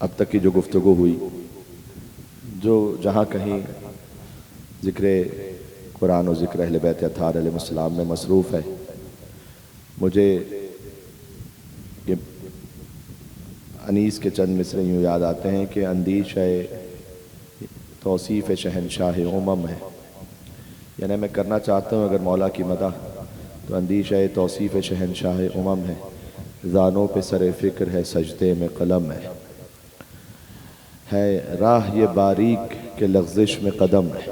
अब तक की जो गुफ्तगू हुई, जो जहाँ कहीं ज़िक्र कुरान और ज़िक्र अहले बैत अत्हार अलैहिस्सलाम में मसरूफ़ है, मुझे ये अनीस के चंद मिसरे यूँ याद आते हैं कि अंदीश है तौसीफ़ शहनशाह उमम है। यानी मैं करना चाहता हूँ अगर मौला की मदह तो अंदीश है तौसीफ़ शहनशाह उमम है। ज़ानों पे सरे फ़िक्र है, सजदे में कलम है राह ये बारीक के लग़्ज़िश में कदम है।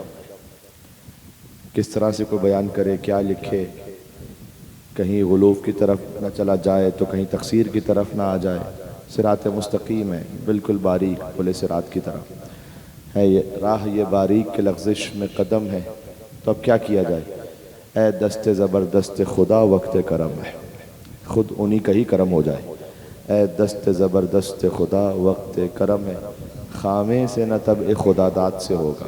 किस तरह से कोई बयान करे, क्या लिखे, कहीं गुलूफ़ की तरफ न चला जाए तो कहीं तक़सीर की तरफ ना आ जाए। सिरात मुस्तकीम है, बिल्कुल बारीक पुल सिरात की तरफ है। ये राह ये बारीक के लग़्ज़िश में कदम है। तो अब क्या किया जाए? ऐ दस्ते ज़बरदस्त खुदा वक्त करम है, खुद उन्हीं का ही करम हो जाए। ऐ दस्ते ज़बरदस्त खुदा वक्त करम है, खामे से न तब ए खुदा दाद से होगा।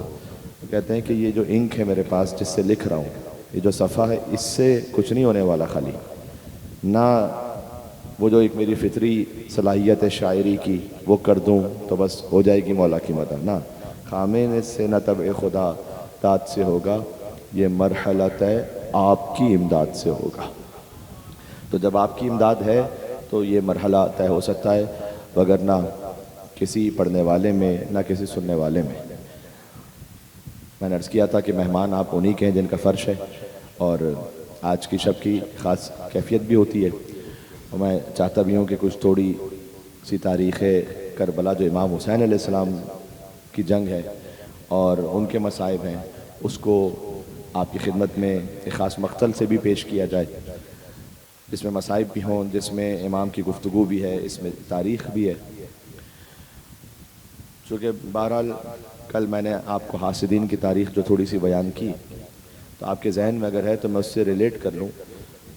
कहते हैं कि ये जो इंक है मेरे पास जिससे लिख रहा हूँ, ये जो सफ़ा है, इससे कुछ नहीं होने वाला। खाली ना वो जो एक मेरी फितरी सलाहियत है शायरी की वो कर दूँ तो बस हो जाएगी मौला की मदद, ना खामे से न तब ए खुदा दाद से होगा। ये मरहला तय आपकी इमदाद से होगा। तो जब आपकी इमदाद है तो ये मरहला तय हो सकता है, वगरना किसी पढ़ने वाले में ना किसी सुनने वाले में। मैंने अर्ज़ किया था कि मेहमान आप उन्हीं के हैं जिनका फ़र्श है, और आज की शब की ख़ास कैफियत भी होती है। और मैं चाहता भी हूँ कि कुछ थोड़ी सी तारीख़ करबला जो इमाम हुसैन अलैहिस्सलाम की जंग है और उनके मसाइब हैं, उसको आपकी खिदमत में एक ख़ास मक़तल से भी पेश किया जाए, जिसमें मसाइब भी हों, जिसमें इमाम की गुफ्तगू भी है, इसमें तारीख़ भी है। चूँकि बहरहाल कल मैंने आपको हासिदीन की तारीख़ जो थोड़ी सी बयान की, तो आपके जहन में अगर है तो मैं उससे रिलेट कर लूँ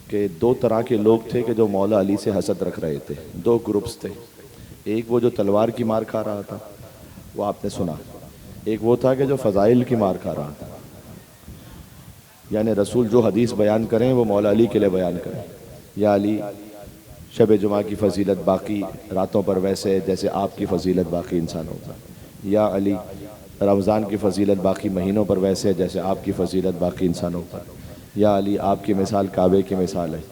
कि दो तरह के लोग थे कि जो मौला अली से हसद रख रहे थे। दो ग्रुप्स थे। एक वो जो तलवार की मार खा रहा था, वो आपने सुना। एक वो था कि जो फ़ज़ाइल की मार खा रहा था, यानी रसूल जो हदीस बयान करें वो मौला अली के लिए बयान करें। या अली, शब जुमा की फ़जीलत बाकी रातों पर वैसे जैसे आपकी फ़जीलत बाकी इंसानों पर। या अली, रमज़ान की फ़जीलत बाकी महीनों पर वैसे जैसे आपकी फ़जीलत बाकी इंसानों पर। या अली, आपकी मिसाल काबे की मिसाल है,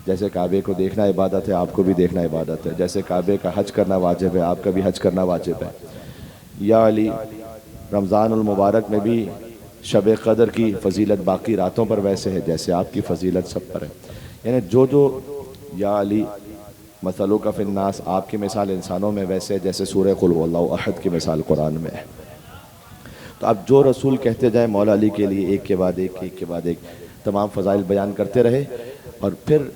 जैसे काबे को देखना इबादत है आपको भी देखना इबादत है, जैसे काबे का हज करना वाजिब है आपका भी हज करना वाजिब है। या अली, रमज़ानुल मुबारक में भी शब क़द्र की फजीलत बाकी रातों पर वैसे है जैसे आपकी फजीलत सब पर है। यानी जो जो या अली मसलों का फिन्नास आपकी मिसाल इंसानों में वैसे है जैसे सूरह कुल हुवल्लाहु अहद की मिसाल कुरान में है। तो अब जो रसूल कहते जाए मौला अली के लिए एक के बाद एक तमाम फ़ज़ाइल बयान करते रहे। और फिर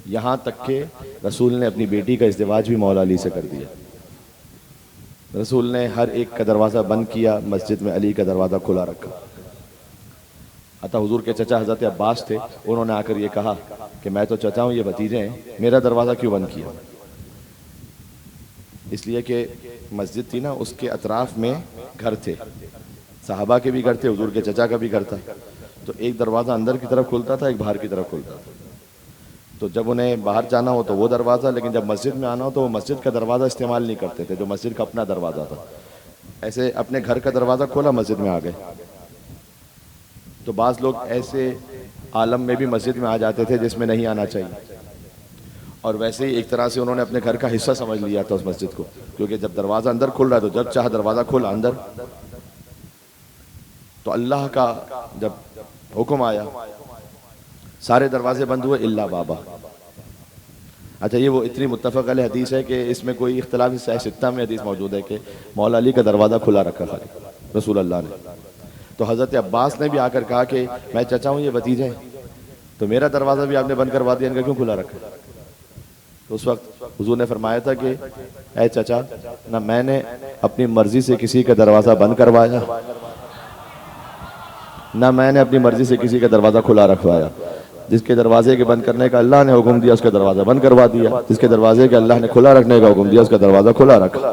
यहाँ तक के रसूल ने अपनी बेटी का इज़्दिवाज भी मौला अली से कर दिया। रसूल ने हर एक का दरवाज़ा बंद किया, मस्जिद में अली का दरवाज़ा खुला रखा। अतः हुजूर के चचा हज़रत अब्बास थे, उन्होंने आकर ये कहा कि मैं तो चचा हूँ, ये भतीजे हैं, मेरा दरवाज़ा क्यों बंद किया? इसलिए कि मस्जिद थी ना, उसके अतराफ़ में घर थे, सहाबा के भी घर थे, हुजूर के चचा का भी घर था। तो एक दरवाज़ा अंदर की तरफ खुलता था, एक बाहर की तरफ खुलता था। तो जब उन्हें बाहर जाना हो तो वो दरवाज़ा, लेकिन जब मस्जिद में आना हो तो वो मस्जिद का दरवाज़ा इस्तेमाल नहीं करते थे, जो मस्जिद का अपना दरवाज़ा था। ऐसे अपने घर का दरवाज़ा खोला, मस्जिद में आ गए। तो बाज़ लोग ऐसे आलम में भी मस्जिद में आ जाते थे जिसमें नहीं आना चाहिए, और वैसे ही एक तरह से उन्होंने अपने घर का हिस्सा समझ लिया था उस मस्जिद को, क्योंकि जब दरवाज़ा अंदर खुल रहा है तो जब चाह दरवाज़ा खोला अंदर। तो अल्लाह का जब हुक्म आया, सारे दरवाजे बंद हुए इल्ला बाबा। अच्छा, ये वो इतनी मुत्तफ़क़ अलैह हदीस है कि इसमें कोई इख्तिलाफ, सहीह सित्ता में हदीस मौजूद है कि मौला अली का दरवाज़ा खुला रखा खाली रसूल अल्लाह ने। तो हज़रत अब्बास ने भी आकर कहा कि मैं चचा हूँ, ये भतीजे हैं, तो मेरा दरवाज़ा भी आपने बंद करवा दिया, इनका क्यों खुला रखा? तो उस वक्त हुजूर ने फरमाया था कि ऐ चचा, ना मैंने अपनी मर्जी से किसी का दरवाज़ा बंद करवाया, ना मैंने अपनी मर्जी से किसी का दरवाज़ा खुला रखवाया। जिसके दरवाजे के बंद करने का अल्लाह ने हुक्म दिया उसका दरवाज़ा बंद करवा दिया, जिसके दरवाजे के अल्लाह ने खुला रखने का हुक्म दिया उसका दरवाज़ा खुला रखा।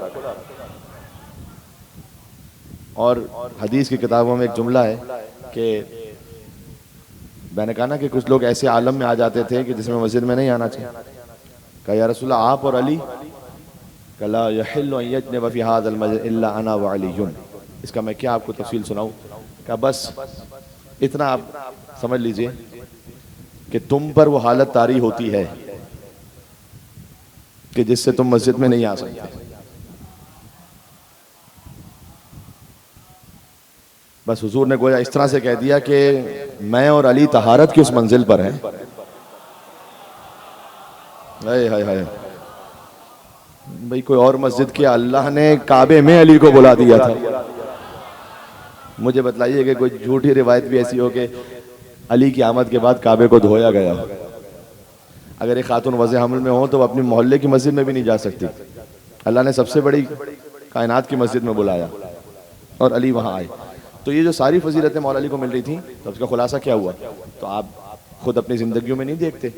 और हदीस की किताबों में एक जुमला है कि मैंने कहा ना कि कुछ लोग ऐसे आलम में आ जाते थे कि जिसमें मस्जिद में नहीं आना चाहिए। कहा या रसूल अल्लाह, आप और अली? कला यहिल्लु अन यजनब फी हाज़ल मस्जिद इल्ला अना व अलीयुन। इसका मैं क्या आपको तफसील सुनाऊं? कहा बस इतना आप समझ लीजिए कि तुम पर वो हालत तारी होती है कि जिससे तुम मस्जिद में नहीं आ सकते। बस हुजूर ने गोया इस तरह से कह दिया कि मैं और अली तहारत की उस मंजिल पर हैं। हाय हाय हाय भाई, कोई और मस्जिद के अल्लाह ने काबे में अली को बुला दिया था। मुझे बतलाइए कि कोई झूठी रिवायत भी ऐसी हो कि अली की आमद के बाद काबे को धोया गया। अगर एक खातून वज़े हमल में हो तो वो अपनी मोहल्ले की मस्जिद में भी नहीं जा सकती। अल्लाह ने सबसे बड़ी कायनात की मस्जिद में बुलाया और अली वहाँ आए। तो ये जो सारी फजीलतें मौला अली को मिल रही थी, तो उसका खुलासा क्या हुआ? तो आप खुद अपनी ज़िंदगियों में नहीं देखते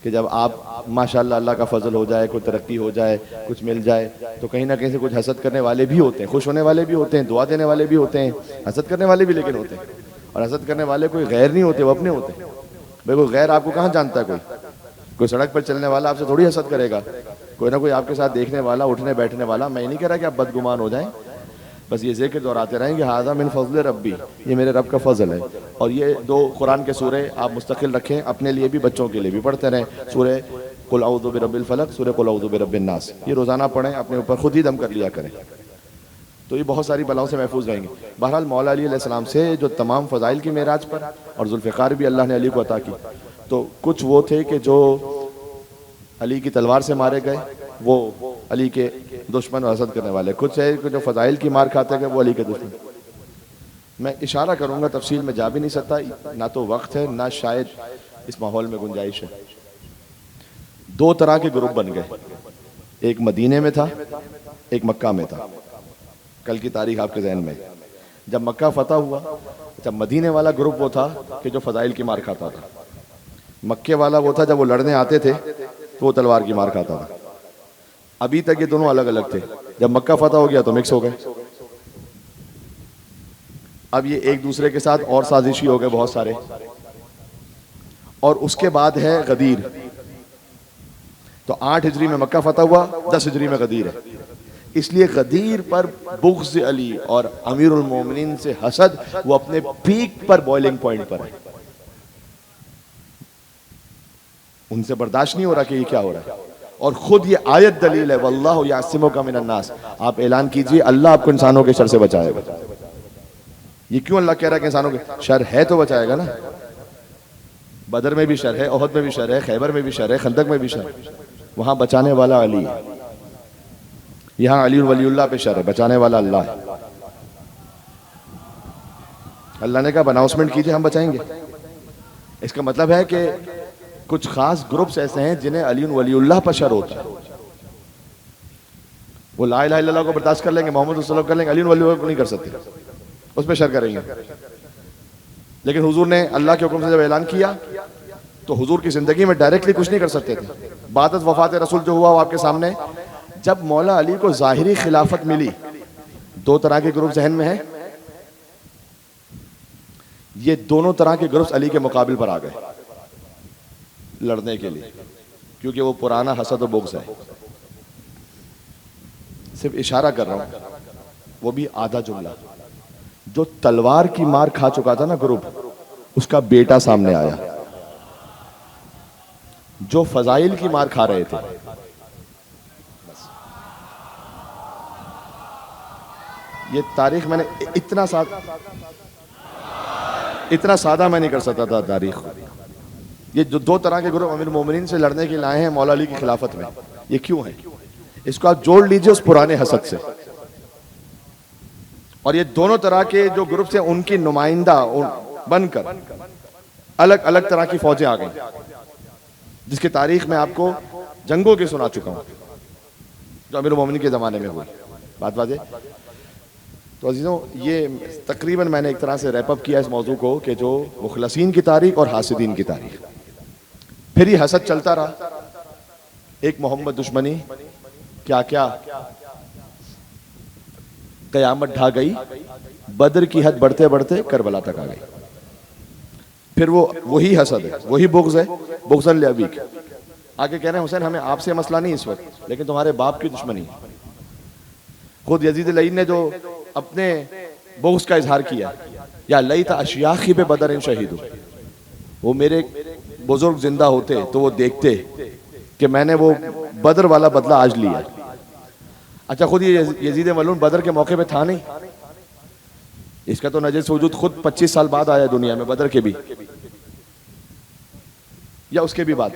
कि जब आप माशाअल्लाह अल्लाह का फजल हो जाए, कोई तरक्की हो जाए, कुछ मिल जाए, तो कहीं ना कहीं से कुछ हसद करने वाले भी होते हैं, खुश होने वाले भी होते हैं, दुआ देने वाले भी होते हैं, हसद करने वाले भी लेकिन होते हैं। और हसद करने वाले कोई गैर नहीं होते, वो अपने होते हैं। भाई कोई गैर आपको कहाँ जानता है? कोई सड़क पर चलने वाला आपसे थोड़ी हसद करेगा। कोई ना कोई आपके साथ देखने वाला, उठने बैठने वाला। मैं नहीं कह रहा कि आप बदगुमान हो जाएं, बस ये ज़िक्र दोहराते रहें कि हाज़ा मिन फ़ज़्ल रब्बी, ये मेरे रब का फ़ज़ल है। और ये दो कुरान के सूरे आप मुस्तकिल रखें, अपने लिए भी बच्चों के लिए भी पढ़ते रहें। सूरे कुल औज़ु बिरब्बिल फ़लक़, सूरे कुल औज़ु बिरब्बिन नास, ये रोज़ाना पढ़ें, अपने ऊपर खुद ही दम कर लिया करें, तो ये बहुत सारी बलाओं से महफूज रहेंगे। बहरहाल मौला अली अलैहिस्सलाम से जो तमाम फ़ज़ाइल की मेराज पर और ज़ुल्फ़िकार भी अल्लाह ने अली को अता की। तो कुछ वो थे कि जो अली की तलवार से मारे गए, वो अली के दुश्मन और हसद करने वाले। कुछ है कि जो फ़ज़ाइल की मार खाते गए, वो अली के दुश्मन। मैं इशारा करूँगा, तफसील में जा भी नहीं सकता, ना तो वक्त है ना शायद इस माहौल में गुंजाइश है। दो तरह के ग्रुप बन गए, एक मदीने में था, एक मक्का में था। कल की तारीख आपके जहन में। जब मक्का फतह हुआ, जब मदीने वाला ग्रुप वो था कि जो फ़ज़ाइल की मार खाता था, मक्के वाला वो था जब वो लड़ने आते थे तो वो तलवार की मार खाता था। अभी तक ये दोनों अलग अलग थे, जब मक्का फतह हो गया तो मिक्स हो गए। अब ये एक दूसरे के साथ और साजिशी हो गए बहुत सारे। और उसके बाद है गदीर। तो 8 हिजरी में मक्का फतह हुआ, 10 हिजरी में गदीर है। इसलिए गदीर पर बुग़्ज़ अली और अमीरुल मोमिनीन से हसद वो अपने पीक पर, बॉइलिंग पॉइंट पर है। उनसे बर्दाश्त नहीं हो रहा कि ये क्या हो रहा है। और खुद ये आयत दलील है, वल्लाहु यासिमुका मिनन नास। आप ऐलान कीजिए, अल्लाह आपको इंसानों के शर से बचाएगा। ये क्यों अल्लाह कह रहा है कि इंसानों के शर है तो बचाएगा ना। बदर में भी शर है, ओहद में भी शर है, खैबर में भी शर है, खंदक में भी शर है, वहां बचाने वाला अली है। यहाँ अली वलीउल्लाह पे शर है, बचाने वाला अल्लाह है। अल्लाह ने कहा अनाउंसमेंट कीजिए, हम बचाएंगे। इसका मतलब है कि कुछ खास ग्रुप्स ऐसे हैं जिन्हें अली वलीउल्लाह पर शर होता है। वो ला इलाहा इल्लल्लाह को बर्दाश्त कर लेंगे, मोहम्मद रसूलुल्लाह को कर लेंगे, अली वलीउल्लाह को नहीं कर सकते, उस पर शर करेंगे। लेकिन हुजूर ने अल्लाह के हुक्म से जब ऐलान किया तो हुजूर की जिंदगी में डायरेक्टली कुछ नहीं कर सकते थे। बाद वफात रसूल जो हुआ वो आपके सामने। जब मौला अली को जाहिरी खिलाफत मिली, दो तरह के ग्रुप जहन में है, ये दोनों तरह के ग्रुप्स अली के मुकाबिल पर आ गए लड़ने के लिए, क्योंकि वो पुराना हसद और बुग़्ज़ है। सिर्फ इशारा कर रहा हूं, वो भी आधा जुमला। जो तलवार की मार खा चुका था ना ग्रुप, उसका बेटा सामने आया। जो फजाइल की मार खा रहे थे, ये तारीख मैंने इतना सादा मैं नहीं कर सकता था तारीख। ये जो दो तरह के ग्रुप अमीर मोमिनीन से लड़ने के लिए आए हैं मौला अली की खिलाफत में, ये क्यों है? इसको आप जोड़ लीजिए उस पुराने हसद से। और ये दोनों तरह के जो ग्रुप से उनकी नुमाइंदा बनकर अलग अलग तरह की फौजें आ गई, जिसकी तारीख में आपको जंगों की सुना चुका हूं, जो अमीर मोमिनीन के जमाने में हुई। बात बाजे तो अजीजों, ये तकरीबन मैंने एक तरह से रैपअप किया इस मौजू को कि जो मुखलसीन की तारीख और हासिदीन की तारीख। फिर ये हसद चलता रहा, एक मोहम्मद दुश्मनी, क्या क्या कयामत ढा गई, बदर की हद बढ़ते बढ़ते करबला तक आ गई। फिर वो वही हसद है, वही बुग़्ज़ है, बुग़्ज़न लिअबीक। आगे कह रहे हैं हुसैन हमें आपसे मसला नहीं इस वक्त, लेकिन तुम्हारे बाप की दुश्मनी। खुद यजीद लईन ने जो अपने बुग़्ज़ का इजहार किया, या लईता अशयाखी बे बदर शहीद, वो मेरे बुजुर्ग जिंदा होते तो वो देखते कि मैंने वो बदर वाला बदला आज लिया। अच्छा, खुद ये यजीद मलून बदर के मौके पे था नहीं, इसका तो नजर वजूद खुद 25 साल बाद आया दुनिया में, बदर के भी या उसके भी बाद।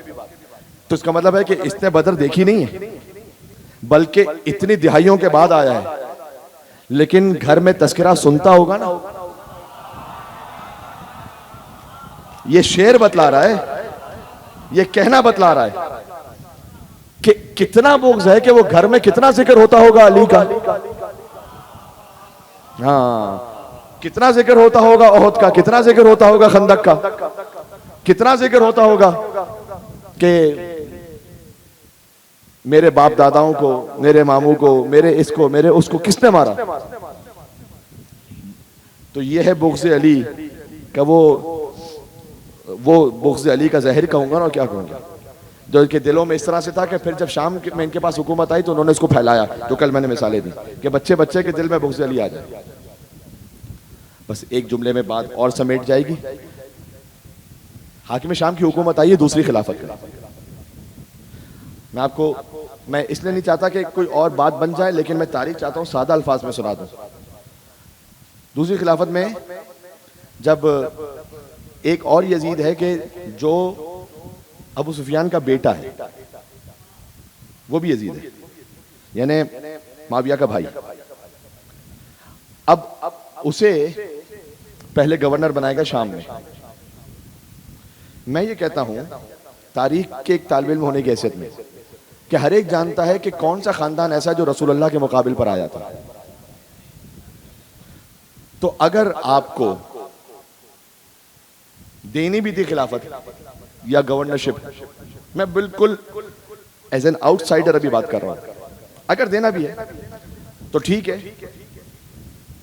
तो इसका मतलब है कि इसने बदर देखी नहीं है, बल्कि इतनी दिहाइयों के बाद आया है। लेकिन घर में तस्करा सुनता होगा ना, ये शेर बतला रहा है, ये कहना बतला रहा है कि कितना बुग़्ज़ है कि वो घर में कितना जिक्र होता होगा अली का। हाँ, कितना जिक्र होता होगा ओहद का, कितना जिक्र होता होगा खंदक का, कितना जिक्र होता होगा कि मेरे बाप दादाओं को, मेरे मामू को, मेरे इसको, मेरे उसको किसने मारा। तो ये है बुग़्ज़ अली का वो बुग़्ज़ अली का ज़हर कहूंगा ना, क्या कहूंगा, जो इनके दिलों में इस तरह से था कि फिर जब शाम में इनके पास हुकूमत आई तो उन्होंने इसको फैलाया। तो कल मैंने मिसालें दी कि बच्चे बच्चे के दिल में बुग़्ज़ अली आ जाए। बस एक जुमले में बात और समेट जाएगी। हाकिम शाम की हुकूमत आई है दूसरी खिलाफत का। मैं इसलिए नहीं चाहता कि कोई और बात बन जाए, लेकिन मैं तारीख चाहता हूं सादा अल्फाज में सुना दूं। दूसरी खिलाफत में जब एक और यजीद है कि जो अबू सुफियान का बेटा है, वो भी यजीद है, यानी माविया का भाई। अब उसे पहले गवर्नर बनाएगा शाम में। मैं ये कहता हूं तारीख के एक तालिब इल्म होने की हैसियत में कि हर एक जानता है कि कौन सा खानदान ऐसा जो रसूलुल्लाह के मुकाबिल पर आया था। तो अगर आपको देनी भी थी खिलाफत या गवर्नरशिप, मैं बिल्कुल एज एन आउटसाइडर अभी बात कर रहा हूं, अगर देना भी है तो ठीक है।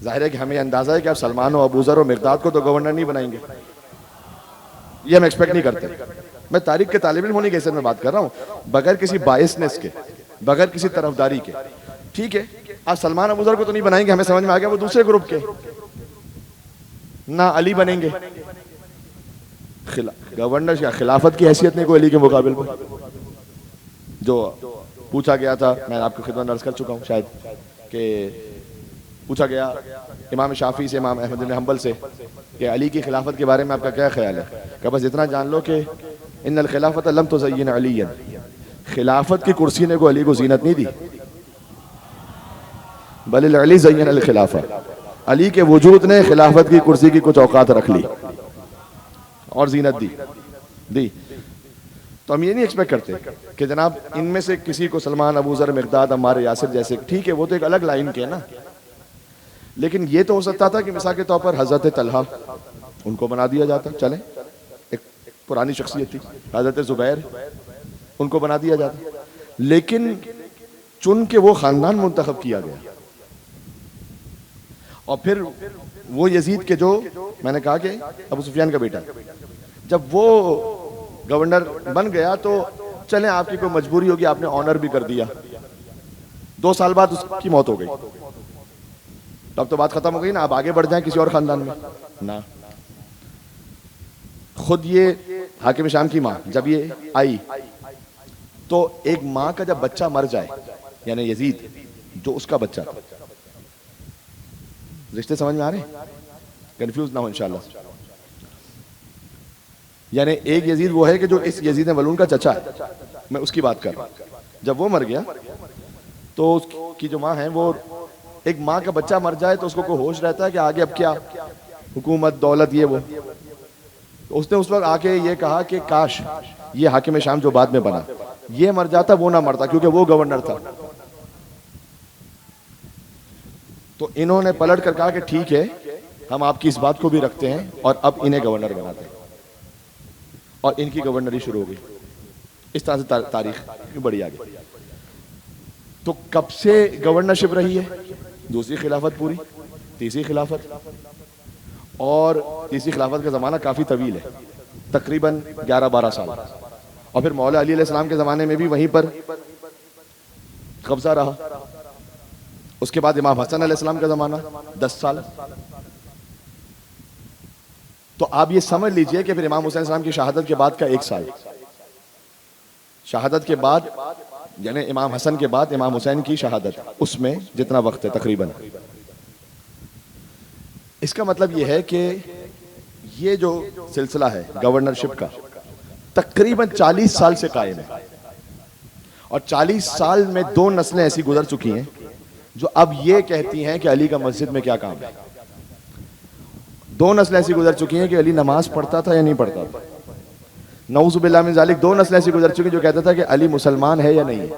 जाहिर है कि हमें अंदाजा है कि आप सलमान और अबूजर और मिक़दाद को तो गवर्नर नहीं बनाएंगे, ये हम एक्सपेक्ट नहीं करते। मैं तारीख के तालिब इल्म होने के हिसाब में बात कर रहा हूं, बगैर किसी बायसनेस के, बगैर किसी तरफदारी के। ठीक है, आप सलमान अबूजर को तो नहीं बनाएंगे, हमें समझ में आ गया, वो दूसरे ग्रुप के, ना अली बनेंगे। गवर्नर या खिलाफत की हैसियत नहीं कोई अली के मुकाबिल पर। जो पूछा गया था, मैं आपको खिदमत अर्ज कर चुका हूं शायद, कि पूछा गया इमाम शाफी से, इमाम अहमद बिन हंबल से कि अली की खिलाफत के बारे में आपका क्या ख्याल है? कि बस इतना जान लो कि इन्नल खिलाफत लम तुज़य्यिन अलीयन, खिलाफत की कुर्सी ने को अली को जीनत नहीं दी, बल अली ज़य्यन अल खिलाफा, अली के वजूद ने खिलाफत की कुर्सी की कुछ औकात रख ली और जीनत दी। तो हम ये नहीं एक्सपेक्ट करते कि जनाब इनमें से किसी को सलमान, अबू ज़र, मिक़दाद, अम्मार, यासिर जैसे, ठीक है वो तो एक अलग लाइन के ना, लेकिन ये तो हो सकता था कि मिसाल के तौर पर हज़रत तलहा उनको बना दिया जाता, चले एक पुरानी शख्सियत थी, हज़रत ज़ुबैर उनको बना दिया जाता, लेकिन चुन के वो ख़ानदान मुंतखब किया गया। और फिर वो यजीद के जो मैंने कहा कि अबू सुफियान का बेटा, जब वो गवर्नर बन गया तो चले आपकी कोई मजबूरी होगी, आपने ऑनर भी कर दिया, 2 साल बाद उसकी मौत हो गई, तब तो बात खत्म हो गई ना, आप आगे बढ़ जाएं किसी और खानदान में ना। खुद ये हाकिम शाम की माँ जब ये आई तो एक माँ का जब बच्चा मर जाए, यानी यजीद जो उसका बच्चा, रिश्ते समझ में आ रहे हैं, कंफ्यूज ना हो इंशाल्लाह। यानी एक यजीद वो है कि जो इस यजीद मलून का चचा है, मैं उसकी बात कर रहा हूं। जब वो मर गया तो उसकी जो माँ है, वो एक माँ का बच्चा मर जाए तो उसको कोई होश रहता है कि आगे अब क्या, हुकूमत, दौलत, ये वो। तो उसने उस वक्त आके ये कहा कि काश ये हाकिम शाम जो बाद में बना ये मर जाता, वो ना मरता, क्योंकि वो गवर्नर था। तो इन्होंने पलट कर कहा कि ठीक है, हम आपकी इस बात को भी रखते हैं और अब इन्हें गवर्नर बनाते हैं, और इनकी गवर्नरी शुरू हो गई। इस तरह से तारीख बड़ी आगे। तो कब से गवर्नरशिप रही है? दूसरी खिलाफत पूरी, तीसरी खिलाफत, और तीसरी खिलाफत का ज़माना काफ़ी तवील है, तकरीबन 11-12 साल। और फिर मौला अली अलैहिस्सलाम के ज़माने में भी वहीं पर कब्जा रहा। उसके बाद इमाम हसन अलैहिस्सलाम का ज़माना 10 साल। तो आप ये समझ लीजिए कि फिर इमाम हुसैन अलैहिस्सलाम की शहादत के बाद का 1 साल, शहादत के बाद यानी इमाम हसन के बाद इमाम हुसैन की शहादत, उसमें जितना वक्त है तकरीबन। इसका मतलब यह है कि ये जो सिलसिला है गवर्नरशिप का तकरीबन 40 साल से कायम है, और 40 साल में 2 नस्लें ऐसी गुजर चुकी हैं जो अब ये कहती हैं कि अली का मस्जिद में क्या काम है। 2 नस्लें ऐसी गुजर चुकी हैं कि अली नमाज पढ़ता था या नहीं पढ़ता था। नऊज़ु बिल्लाह मिन ज़ालिक 2 नस्लें ऐसी गुजर चुकी जो कहता था कि अली मुसलमान है या नहीं है।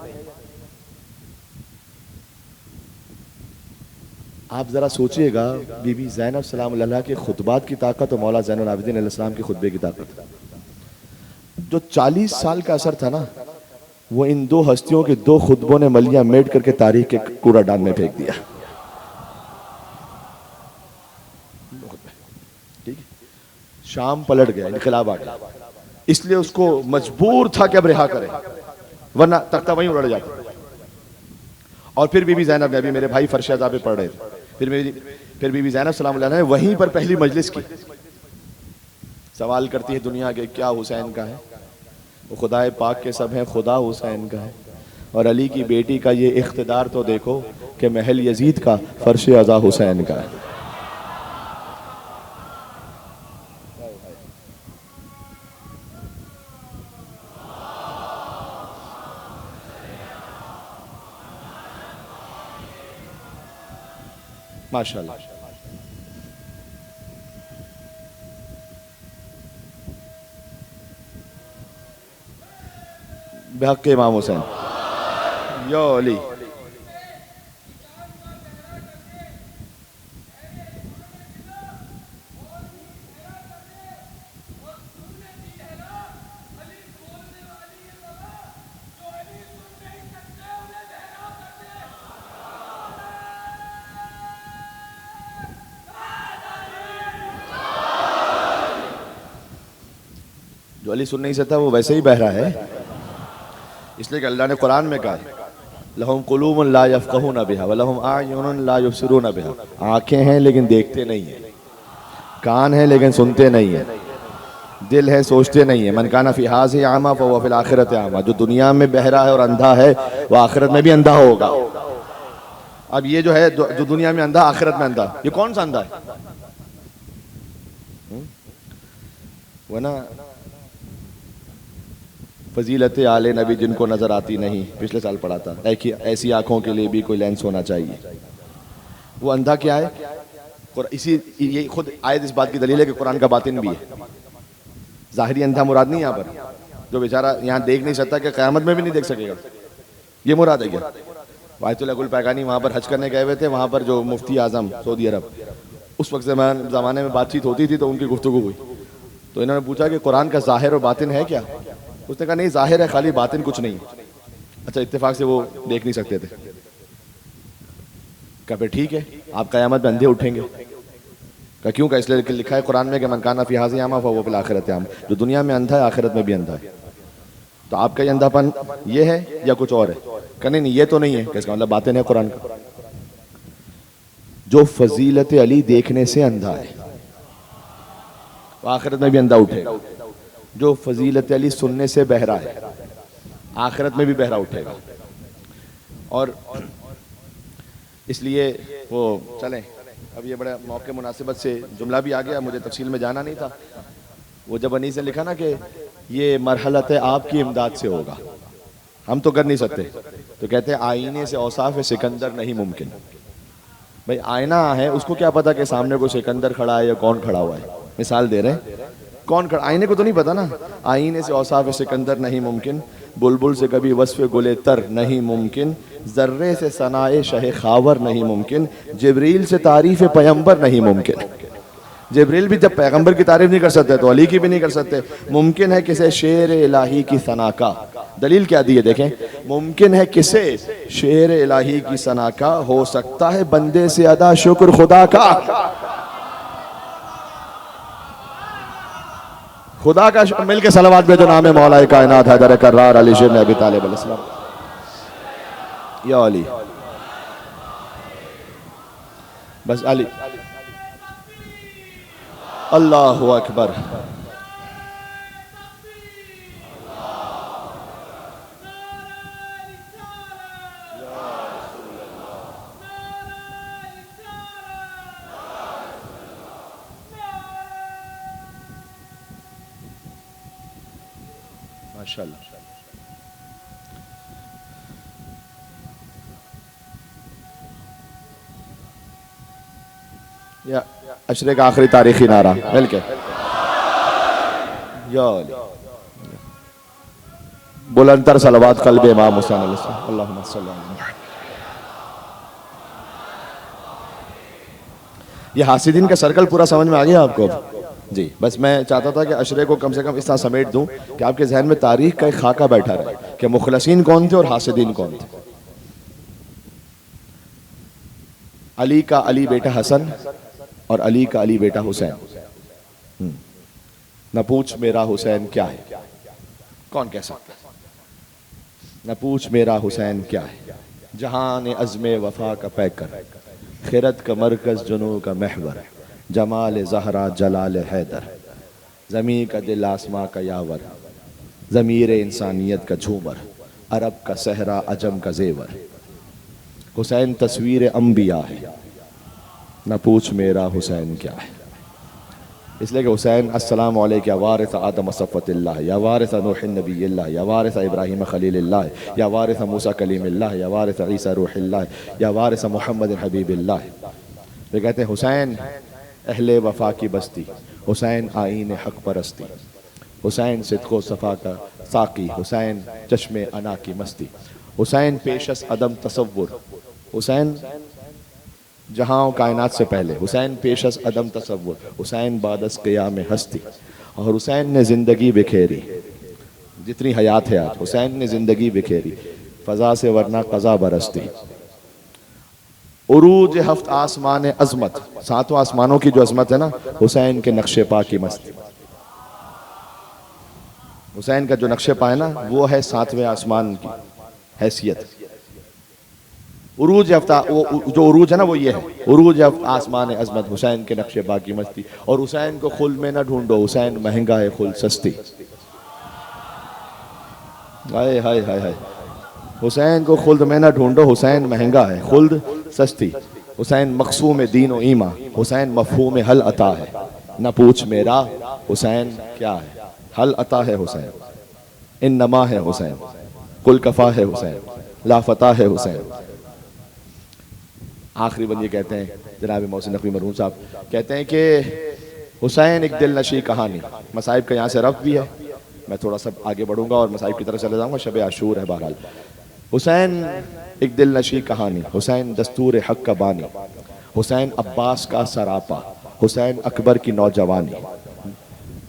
आप जरा सोचिएगा, बीबी ज़ैनब सलाम अलैहा के खुतबात की ताकत और मौला ज़ैनुल आबिदीन अलैहिस्सलाम के खुतबे की ताकत। जो 40 साल का असर था ना, वो इन 2 हस्तियों के 2 खुतबों ने मलिया मेट करके तारीख के कूड़ादान में फेंक दिया। ठीक है, शाम पलट गया, इनकलाब आ गया, इसलिए उसको मजबूर था कि अब रिहा करे, वरना तख्ता वहीं उलट जाता। और फिर बीबी ज़ैनब ने, अभी मेरे भाई फर्श अज़ा पे पढ़ रहे थे, फिर बीबी ज़ैनब सलाम अलैहा ने वहीं पर पहली मजलिस की। सवाल करती है दुनिया के, क्या हुसैन का है? वो खुदाए पाक के सब हैं, खुदा हुसैन का है। और अली की बेटी का ये इख्तिदार तो देखो कि महल यजीद का फर्श अज़ा हुसैन का है। माशाअल्लाह। बेहक़ इमाम हुसैन या अली। जो अली सुन नहीं सकता वो वैसे ही बहरा है, इसलिए कि अल्लाह ने कुरान में कहा, लहुम कुलूबुन ला यफ़क़हूना बिहा व लहुम आयुनुन ला युबसिरूना बिहा। आंखें हैं लेकिन देखते नहीं है, कान हैं लेकिन सुनते नहीं है, दिल है सोचते नहीं है। मन काना फी हाज़िही आमा फ़हुवा फ़िल आखिरति आमा। जो दुनिया में बहरा है और अंधा है वो आखिरत में भी अंधा होगा। अब ये जो है जो दुनिया में अंधा आखिरत में अंधा, ये कौन सा अंधा है? वो ना फजीलत आले नबी जिनको नजर आती नहीं, पिछले साल पढ़ा था, ऐसी आंखों के लिए भी कोई लेंस होना चाहिए। वो अंधा क्या है? और ये खुद आयत इस बात की दलील है कि कुरान का बातिन भी है। जाहिरी अंधा मुराद नहीं यहाँ पर, जो बेचारा यहाँ देख नहीं सकता कि क़यामत में भी नहीं देख सकेगा, ये मुराद है क्या? वायतुल अकुल पैगानी वहाँ पर हज करने गए हुए थे, वहाँ पर जो मुफ्ती आज़म सऊदी अरब, उस वक्त ज़माने में बातचीत होती थी तो उनकी गुफ्तगू हुई, तो इन्होंने पूछा कि कुरान का ज़ाहिर और बातिन है क्या? उसने कहा नहीं, ज़ाहिर है खाली, बातिन कुछ नहीं। अच्छा, इत्तेफाक से वो देख नहीं सकते थे। कहा फिर ठीक है, आप क़यामत में अंधे उठेंगे। कहा क्यों? का इसलिए लिखा है कुरान में कि मन काना फी हाज़िही अमा फहुवा फिल आखिरति अमा, जो दुनिया में अंधा है आखिरत में भी अंधा है। तो आपका ये अंधापन ये है या कुछ और है? कहा नहीं ये तो नहीं है। इसका मतलब बातिन है कुरान का। जो फजीलत अली देखने से अंधा है वो आखिरत में भी अंधा उठेगा। जो फजीलत अली सुनने से बहरा है आखिरत में भी बहरा उठेगा। और इसलिए वो चलें, अब ये बड़ा मौके मुनासिबत से जुमला भी आ गया, मुझे तफसील में जाना नहीं था। वो जब अनीस ने लिखा ना कि ये मरहलत आपकी इमदाद से होगा, हम तो कर नहीं सकते, तो कहते हैं आईने से औसाफ सिकंदर नहीं मुमकिन। भाई आईना है, उसको क्या पता कि सामने कोई सिकंदर खड़ा है या कौन खड़ा हुआ है? मिसाल दे रहे हैं, कौन खड़ा, आईने को तो नहीं पता ना। आईने से औसाफ सिकंदर नहीं मुमकिन, बुलबुल से कभी वस्फ गुले तर नहीं मुमकिन, जर्रे से सनाए शहे खावर नहीं मुमकिन, जिब्रील से तारीफ पैगंबर नहीं मुमकिन। जिब्रील भी जब पैगंबर की तारीफ नहीं कर सकते तो अली की भी नहीं कर सकते। मुमकिन है किसे शेर इलाही की सना का, दलील क्या दी है देखें, मुमकिन है किसे शेर इलाही की सना का, हो सकता है बंदे से अदा शुक्र खुदा का। खुदा का मिल के सलावत भेजो नाम मौला कायनात हैदर कर्रार अली शेर अबी तालिब अलैहिस्सलाम। या अली, बस अली। अल्लाहु अकबर। माशाअल्लाह। या अशरे का आखिरी तारीखी नारा मिलके बुलंदतर सलवात कल्ब इमाम हुसैन अलैहिस्सलाम। अल्लाहुम्मा सल्ली अला मुहम्मद। ये हासिदीन का सर्कल पूरा समझ में आ गया आपको? जी, बस मैं चाहता था कि अशरे को कम से कम इस तरह समेट दूं कि आपके जहन में तारीख का एक खाका बैठा रहे कि मुखलसीन कौन थे और हासिदीन कौन थे। अली का अली बेटा हसन और अली का अली बेटा हुसैन। न पूछ मेरा हुसैन क्या है, कौन कह सकता है? न पूछ मेरा हुसैन क्या है, जहान अज़्मे वफा का पैकर, खिरत का मरकज जुनू का महवर, जमाल ज़हरा जलाल हैदर, ज़मी का दिल आसमां का यावर, ज़मीर इंसानियत का झूमर, अरब का सहरा अजम का जेवर। हुसैन तस्वीर अंबिया है, न पूछ मेरा हुसैन क्या है। इसलिए कि हुसैन अस्सलामु अलैका या वारिस आदम सफ़्वतिल्लाह, या वारिस नूह नबीय्यिल्लाह, या वारिस इब्राहीम खलीलिल्लाह, या वारिस मूसा कलीमिल्लाह, या वारिस ईसा रूहिल्लाह, या वारिस मुहम्मद हबीबिल्लाह। वे कहते हैं हुसैन अहले वफा की बस्ती, हुसैन आईन हक परस्ती, हुसैन सिद्को सफ़ा का साकी, हुसैन चश्मे अना की मस्ती, हुसैन पेशस अदम तसव्वुर, हुसैन जहाँ कायनात से पहले, हुसैन पेशस अदम तसव्वुर, हुसैन बादस क़याम हस्ती। और हुसैन ने ज़िंदगी बिखेरी, जितनी हयात है आज हुसैन ने ज़िंदगी बिखेरी, फ़ज़ा से वरना क़ज़ा बरसती। उरूज हफ्त आसमान अज़मत, सातों आसमानों की जो अज़मत है ना, हुसैन के नक्शे पा की मस्ती। हुसैन का जो नक्शे पा है ना, वो है सातवें आसमान की हैसियत। उरूज हफ्ता, वो जो उरूज है ना वो ये है, उरूज आसमान अज़मत, हुसैन के नक्शे पा की मस्ती। और हुसैन को खुल में ना ढूंढो, हुसैन महंगा है खुल सस्ती। हाय हाय हाय हाय। हुसैन को खुल्द में ना ढूंढो, हुसैन महंगा है, खुल्द सस्ती। हुसैन मकसूम दीन व ईमा, हुसैन मफहूम हल अता है। न पूछ मेरा हुसैन क्या है, हल अता है हुसैन, इन नमा है हुसैन, कुल कफा है हुसैन, लाफता है हुसैन। आखिरी बंद ये कहते हैं, जनाब मोहसिन नकवी मरहूम साहब कहते हैं कि हुसैन एक दिल नशी कहानी। मसाइब का यहाँ से रब्त भी है, मैं थोड़ा सा आगे बढ़ूंगा और मसाइब की तरफ चले जाऊंगा। शब आशूर है बहरहाल। हुसैन एक दिल नशी कहानी, हुसैन दस्तूर हक का बानी, हुसैन अब्बास का सरापा, हुसैन अकबर की नौजवानी।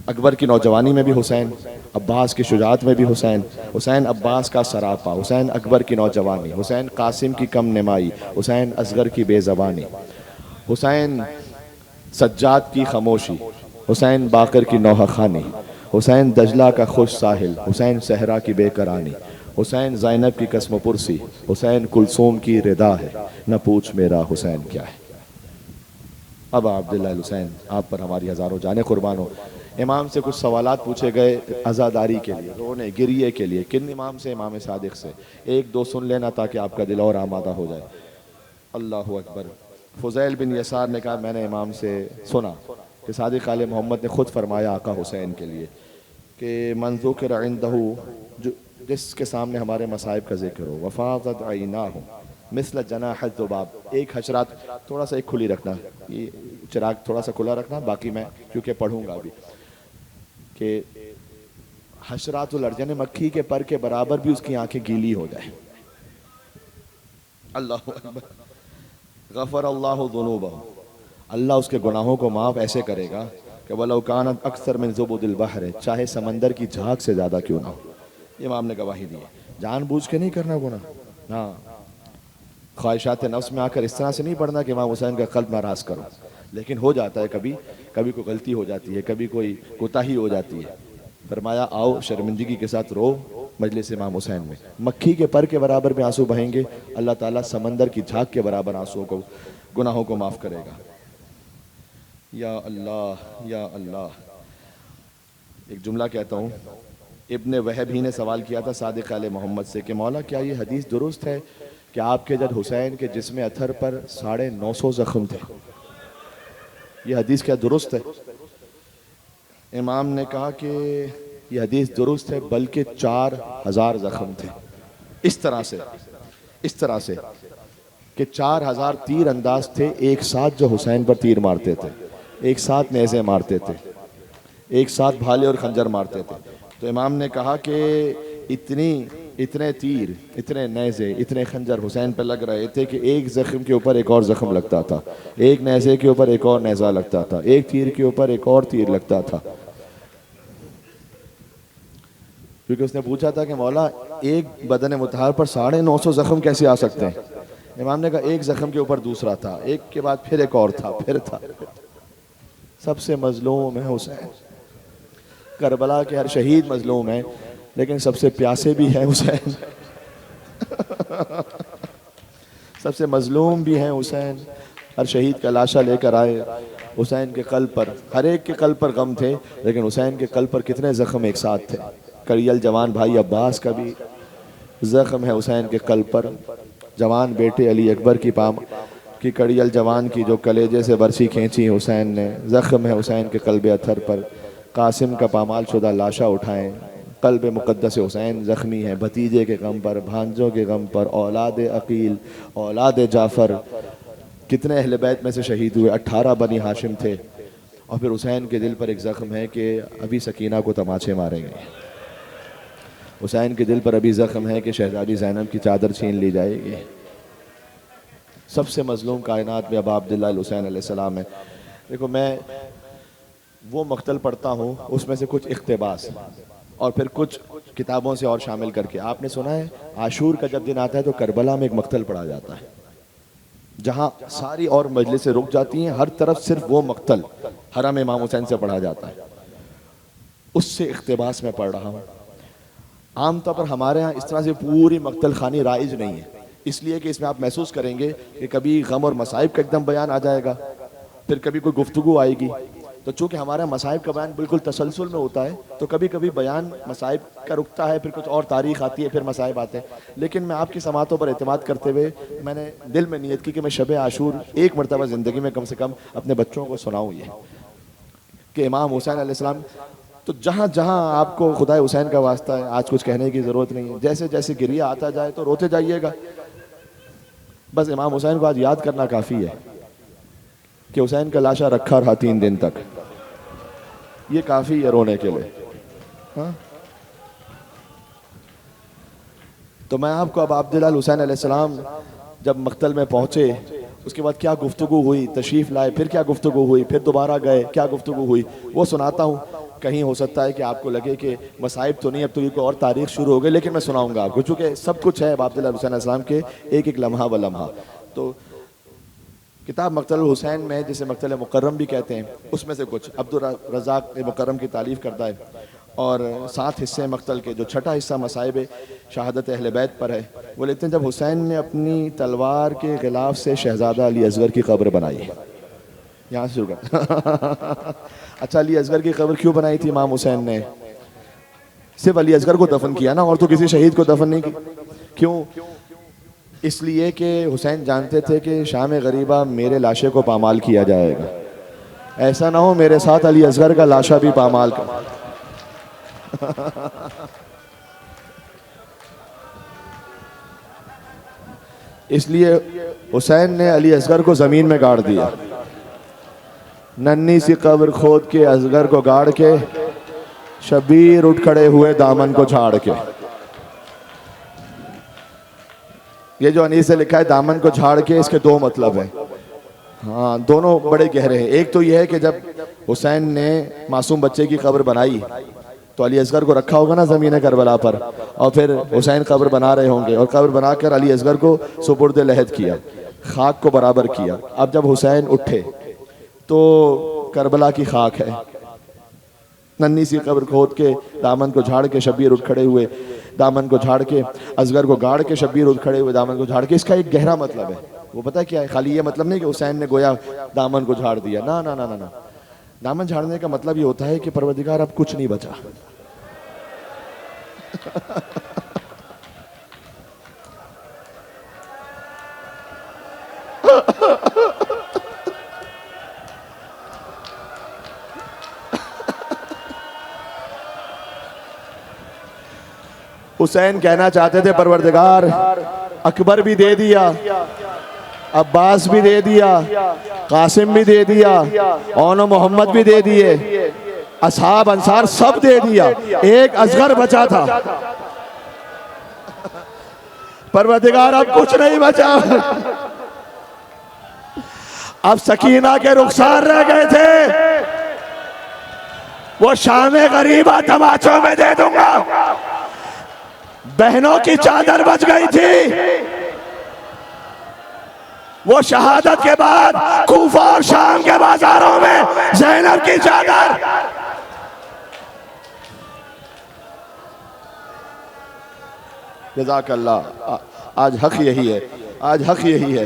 अकबर की नौजवानी में भी हुसैन, अब्बास की शुजात में भी हुसैन, हुसैन अब्बास का सरापा, हुसैन अकबर की नौजवानी, हुसैन कासिम की कम निमाई, हुसैन असगर की बेज़बानी, हुसैन सज्जाद की खामोशी, हुसैन बाकर की नौहा खानी, हुसैन दजला का खुश साहिल, हुसैन सहरा की बेकरानी, हुसैन ज़ैनब की कसम पुरसी, हुसैन कुलसूम की रिदा है, न पूछ मेरा हुसैन क्या है। अब अब्दुल्लाह हुसैन, आप पर हमारी हज़ारों जाने कुर्बान हो। इमाम से कुछ सवालात पूछे गए अज़ादारी के लिए, रोने गिरिए के लिए। किन इमाम से? इमाम सादिक से। एक दो सुन लेना ताकि आपका दिल और आमादा हो जाए। अल्लाहु अकबर। फुज़ैल बिन यसार ने कहा, मैंने इमाम से सुना कि सादिक आले मोहम्मद ने खुद फरमाया आका हुसैन के लिए कि मंज़ुकिर इंदहु, जो जिसके सामने हमारे मसाइब का जिक्र हो, वफ़ाज़त ऐनाहु मिसल जनाह ज़ुबाब। एक हशरात, थोड़ा सा एक खुली रखना, ये चिराग थोड़ा सा खुला रखना, बाकी मैं क्योंकि पढ़ूंगा अभी कि हशरातुल अर्जन, मक्खी के पर के बराबर भी उसकी आंखें गीली हो जाए। अल्लाह अकबर। गफर अल्लाहु ज़ुनूबहु, अल्लाह उसके गुनाहों को माफ़ ऐसे करेगा कि वलौ कानत अक्सर मिन ज़ुबुदिल बहर, चाहे समंदर की झाग से ज़्यादा क्यों ना हो। इमाम ने गवाही दी है। जानबूझ के नहीं करना गुनाह, हाँ, ख्वाहिशात नफ्स में आकर इस तरह से नहीं पढ़ना कि इमाम हुसैन का कल्ब नाराज़ करो, लेकिन हो जाता है कभी, कभी कोई गलती हो जाती है, कभी कोई कोताही हो जाती है। फरमाया आओ शर्मिंदगी के साथ रो मजलिस इमाम हुसैन में, मक्खी के पर के बराबर में आंसू बहेंगे, अल्लाह ताला समंदर की झाग के बराबर आंसुओं को, गुनाहों को माफ़ करेगा। या अल्लाह या अल्लाह। एक जुमला कहता हूँ, इब्ने वहब ही ने सवाल किया था सादिक आले मोहम्मद से कि मौला क्या ये हदीस दुरुस्त है कि आपके जद हुसैन के जिस्म अथर पर 950 ज़ख्म थे? ये हदीस क्या दुरुस्त है? इमाम ने कहा कि ये हदीस दुरुस्त है, बल्कि 4000 ज़ख्म थे। इस तरह से कि 4000 तीर अंदाज थे एक साथ, जो हुसैन पर तीर मारते थे, एक साथ नेज़े मारते थे, एक साथ भाले और खंजर मारते थे। तो इमाम ने कहा कि इतने तीर, इतने नेज़े, इतने खंजर हुसैन पर लग रहे थे कि एक ज़ख्म के ऊपर एक और ज़ख्म लगता था, एक नेज़े के ऊपर एक और नेज़ा लगता था, एक तीर के ऊपर एक और तीर लगता था। क्योंकि उसने पूछा था कि मौला एक बदन मुतहर पर 950 ज़ख्म कैसे आ सकते हैं? इमाम ने कहा एक ज़ख्म के ऊपर दूसरा था, एक के बाद फिर एक और था, फिर था। सबसे मजलूम है हुसैन। करबला के हर शहीद मजलूम है, लेकिन सबसे प्यासे भी हैं हुसैन। सबसे मजलूम भी हैं हुसैन। हर शहीद का लाशा लेकर आए, हुसैन के कल्ब पर, हर एक के कल्ब पर गम थे, लेकिन हुसैन के कल्ब पर कितने ज़ख्म एक साथ थे। कड़ियल जवान भाई अब्बास का भी ज़ख्म है हुसैन के कल्ब पर। जवान बेटे अली अकबर की पाम की कड़ियल जवान की जो कलेजे से बरसी खींची हुसैन ने, ज़ख्म है हुसैन के कल्ब अथर पर। कासिम का पामाल शुदा लाशा उठाएं, कल्ब मुक़द्दस हुसैन ज़ख्मी है भतीजे के गम पर, भांजों के गम पर। औलाद अकील, औलाद जाफ़र, कितने अहले बैत में से शहीद हुए? 18 बनी हाशिम थे। और फिर हुसैन के दिल पर एक ज़ख्म है कि अभी सकीना को तमाचे मारेंगे। हुसैन के दिल पर अभी ज़ख्म है कि शहज़ादी ज़ैनब की चादर छीन ली जाएगी। सबसे मज़लूम कायनात में अबा अब्दुल्लाह हुसैन अलैहिस्सलाम है। देखो, मैं वो मक़तल पढ़ता हूँ, उसमें से कुछ इक़्तिबास और फिर कुछ किताबों से और शामिल करके। आपने सुना है आशूर का जब दिन आता है तो करबला में एक मक़तल पढ़ा जाता है, जहाँ सारी और मजलिसें रुक जाती हैं, हर तरफ सिर्फ वो मक़तल हरम इमाम हुसैन से पढ़ा जाता है। उससे इक़्तिबास में पढ़ रहा हूँ। आमतौर पर हमारे यहाँ इस तरह से पूरी मक़तल खानी राइज नहीं है, इसलिए कि इसमें आप महसूस करेंगे कि कभी गम और मसाइब का एकदम बयान आ जाएगा, फिर कभी कोई गुफ्तगू आएगी, तो चूंकि हमारा मसाइब का बयान बिल्कुल तसलसल में होता है, तो कभी कभी बयान मसाइब का रुकता है, फिर कुछ और तारीख आती है, फिर मसाइब आते हैं। लेकिन मैं आपकी समातों पर एतमाद करते हुए मैंने दिल में नीयत की कि मैं शब आशूर एक मरतबा ज़िंदगी में कम से कम अपने बच्चों को सुनाऊँ ये कि इमाम हुसैन अलैहिस्सलाम। तो जहाँ जहाँ आपको खुदा हुसैन का वास्ता है, आज कुछ कहने की ज़रूरत नहीं है, जैसे जैसे गिरिया आता जाए तो रोते जाइएगा। बस इमाम हुसैन को आज याद करना काफ़ी है कि हुसैन का लाशा रखा रहा 3 दिन तक, ये काफ़ी है रोने के लिए। हाँ, तो मैं आपको अब अब्दुल्लाह हुसैन अलैहिस्सलाम जब मक्तल में पहुँचे, उसके बाद क्या गुफ्तगू हुई, तशरीफ़ लाए, फिर क्या गुफ्तगू हुई, फिर दोबारा गए, क्या गुफ्तगू हुई, वो सुनाता हूँ। कहीं हो सकता है कि आपको लगे कि मसाइब तो नहीं, अब तो ये कोई और तारीख शुरू हो गई, लेकिन मैं सुनाऊंगा आपको, चूँकि सब कुछ है अब्दुल्लाह हुसैन अलैहिस्सलाम के एक एक लम्हा व लम्हा। तो किताब मक्तल हुसैन में, जिसे मक्तल मुकर्रम भी कहते हैं, उसमें से कुछ अब्दुल रज़ाक मुकर्रम की तारीफ़ करता है। और 7 हिस्से मक्तल के, जो छठा हिस्सा मसाइब शहादत अहले बैत पर है, वो लिखते हैं जब हुसैन ने अपनी तलवार के गिलाफ से शहज़ादा अली असगर की कब्र बनाई। यहाँ से शुरू कर अच्छा, अली असगर की कब्र क्यों बनाई थी इमाम हुसैन ने? सिर्फ अली असगर को दफन किया ना, और तो किसी शहीद को दफन नहीं किया। क्यों? इसलिए कि हुसैन जानते थे कि शाम गरीबा मेरे लाशे को पामाल किया जाएगा, ऐसा ना हो मेरे साथ अली असगर का लाशा भी पामाल कर। इसलिए हुसैन ने अली असगर को जमीन में गाड़ दिया। नन्ही सी कब्र खोद के असगर को गाड़ के शबीर उठ खड़े हुए दामन को झाड़ के। ये जो अनीस से लिखा है दामन को झाड़ के, इसके 2 मतलब हैं। हाँ, दोनों बड़े गहरे हैं। एक तो यह है कि जब हुसैन ने मासूम बच्चे की कब्र बनाई तो अली असगर को रखा होगा ना ज़मीन करबला पर, और फिर हुसैन कब्र बना रहे होंगे, और कब्र बनाकर अली असगर को सुपुर्द लहद किया, खाक को बराबर किया। अब जब हुसैन उठे तो करबला की खाक है, नन्ही सी कब्र खोद के दामन को झाड़ के शबीर उठ खड़े हुए, दामन को झाड़ के असगर को गाड़ के शबीर उठ खड़े हुए, दामन को झाड़ के। इसका एक गहरा मतलब है, वो पता है क्या है? खाली ये मतलब नहीं कि हुसैन ने गोया दामन को झाड़ दिया, ना ना ना ना ना। दामन झाड़ने का मतलब ये होता है कि परवरदिगार अब कुछ नहीं बचा। हुसैन कहना चाहते थे परवरदिगार अकबर भी दे दिया, अब्बास भी दे दिया, कासिम भी दे दिया, और मोहम्मद भी दे दिए, असहाब अंसार सब दे दिया, एक असगर बचा था। परवरदिगार अब कुछ नहीं बचा। अब सकीना के रुखसार रह गए थे, वो शाम गरीबा तमाचों में दे दूंगा। बहनों की चादर बच गई थी, वो शहादत के बाद कूफा और शाम के बाजारों में ज़ैनब की चादर। जज़ाकल्लाह। आज हक यही है, आज हक यही है।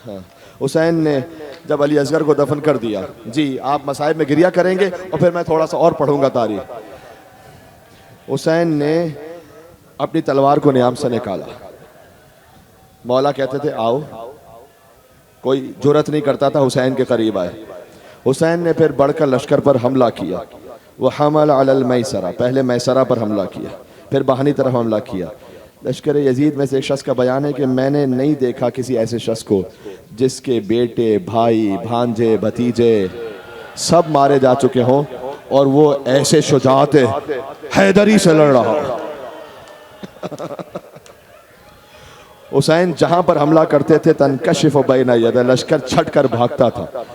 हाँ। हुसैन ने जब अली असगर को दफन कर दिया, जी आप मसाइब में गिरिया करेंगे और फिर मैं थोड़ा सा और पढ़ूंगा तारीख। हुसैन ने अपनी तलवार को नियाम से निकाला, मौला कहते थे आओ, कोई जुरत नहीं करता था हुसैन के करीब आए। हुसैन ने फिर बढ़कर लश्कर पर हमला किया, वह हमल अलल मैसरा, पहले मैसरा पर हमला किया, फिर बाहनी तरफ हमला किया। लश्कर यजीद में से एक शख्स का बयान है कि मैंने नहीं देखा किसी ऐसे शख्स को जिसके बेटे, भाई, भांजे, भतीजे सब मारे जा चुके हों और वो ऐसे शुजाअत हैदरी से लड़ रहा हो। हुसैन जहां पर हमला करते थे तनकशिफ बैन यदै, लश्कर छट कर भागता था।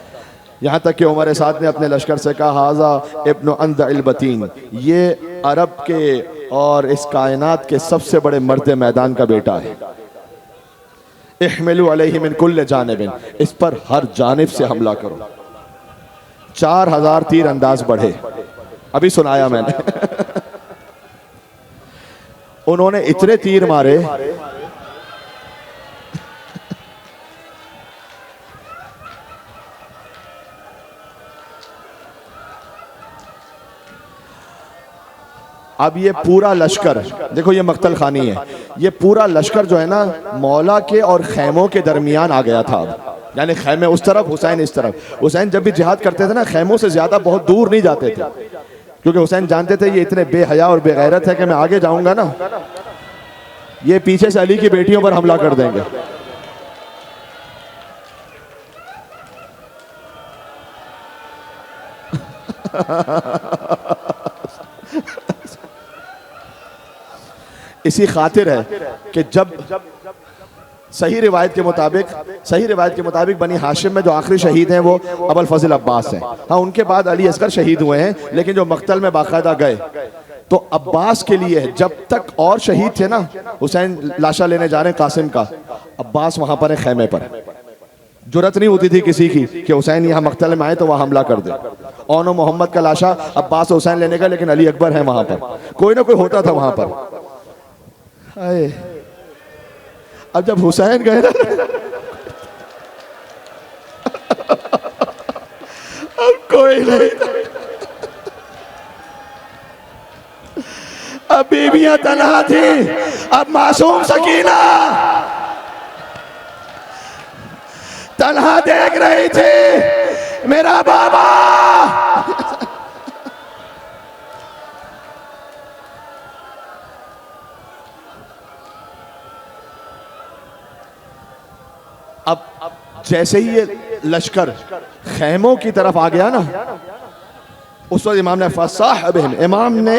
यहाँ तक कि उमर साद ने अपने लश्कर से कहा हाजा इब्न अंद इल्बतीन, ये अरब के और इस कायनात के सबसे बड़े मर्द मैदान का बेटा है। इहमिलु अलैहि मिन कुल्ल जानिबिन, इस पर हर जानिब से हमला करो। 4000 तीर अंदाज बढ़े, अभी सुनाया मैंने। उन्होंने इतने तीर मारे अब ये पूरा लश्कर, देखो ये मक्तल खानी है, ये पूरा लश्कर जो है ना मौला के और खैमों के दरमियान आ गया था। अब यानी खैमे उस तरफ, हुसैन इस तरफ। हुसैन जब भी जिहाद करते थे ना खैमों से ज्यादा बहुत दूर नहीं जाते थे, क्योंकि हुसैन जानते थे ये इतने बेहया और बेगैरत है कि मैं आगे जाऊंगा ना ये पीछे से अली की बेटियों पर हमला कर देंगे। इसी खातिर है कि जब सही रिवायत के मुताबिक बनी हाशिम में जो आखिरी शहीद हैं वो अबुल फजल अब्बास हैं। हाँ, उनके बाद अली असगर शहीद हुए हैं, लेकिन जो मक्तल में बाकायदा गए तो अब्बास के लिए जब तक और शहीद थे ना, हुसैन लाशा लेने जा रहे हैं कासिम का, अब्बास वहां पर है खैमे पर। जुरत नहीं होती थी किसी की कि हुसैन यहाँ मक्तल में आए तो वहां हमला कर दे। ओनो मोहम्मद का लाशा अब्बास हुसैन लेने का, लेकिन अली अकबर है वहां पर, कोई ना कोई होता था वहां पर। अब जब हुसैन गए ना अब कोई नहीं, अब बीबियां तन्हा थी, अब मासूम सकीना तन्हा देख रही थी मेरा बाबा। अब जैसे ही ये लश्कर खैमों की तरफ आ गया ना, उस वक्त इमाम ने फसाह बिहिम, इमाम ने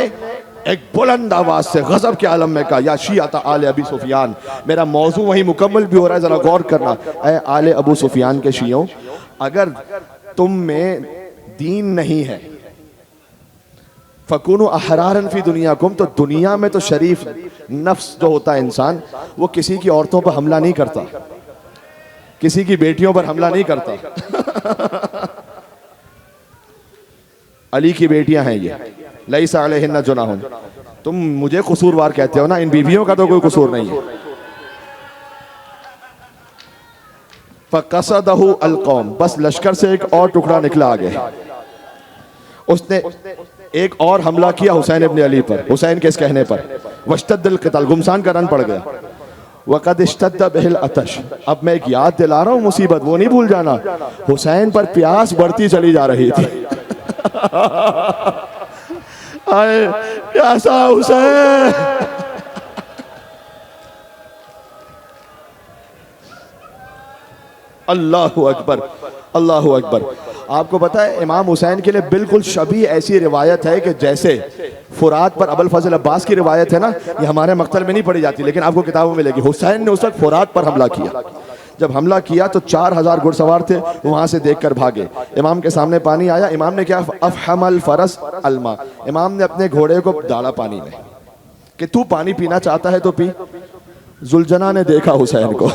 एक बुलंद आवाज से गजब के आलम में कहा, या शियाता आले अबी सुफियान। मेरा मौजू वही मुकम्मल भी हो रहा है, जरा गौर करना। ऐ आले अबू सुफियान के शियों, अगर तुम में दीन नहीं है, फकुनु अहरारन फी दुनियाकुम, तो दुनिया में तो शरीफ नफ्स जो होता है इंसान, वो किसी की औरतों पर हमला नहीं करता, किसी की बेटियों पर हमला नहीं करता। अली की बेटियां हैं ये, लैसा अलैहिन्ना जुनाहुन। तुम मुझे कसूरवार कहते हो ना, इन बीवियों का तो कोई कसूर नहीं है। फक़सदहु अलकौम, बस लश्कर से एक और टुकड़ा निकला आगे, उसने एक और हमला किया हुसैन इब्न अली पर, हुसैन के इस कहने पर। वश्तद्दल क़िताल, गुमसान का रन पड़ गया। वक़द इश्तद्द बिहिल अतश, अब मैं एक याद दिला रहा हूँ मुसीबत, वो नहीं भूल जाना। हुसैन पर प्यास बढ़ती चली जा रही थी। आए प्यासा हुसैन, अल्लाहु अकबर, अल्लाहु अकबर। आपको पता है इमाम हुसैन के लिए बिल्कुल शबी ऐसी रिवायत है कि जैसे फुरात पर अबुल फजल अब्बास की रिवायत है ना, ये हमारे मक्तल में नहीं पढ़ी जाती, लेकिन आपको किताबों में मिलेगी। हुसैन ने उस वक्त फुरात पर हमला किया। जब हमला किया तो 4000 घुड़सवार थे, वहां से देखकर भागे। इमाम के सामने पानी आया, इमाम ने क्या, अफहमल फरस अलमा, इमाम ने अपने घोड़े को डाला पानी में कि तू पानी पीना चाहता है तो पी। जुलजना ने देखा हुसैन को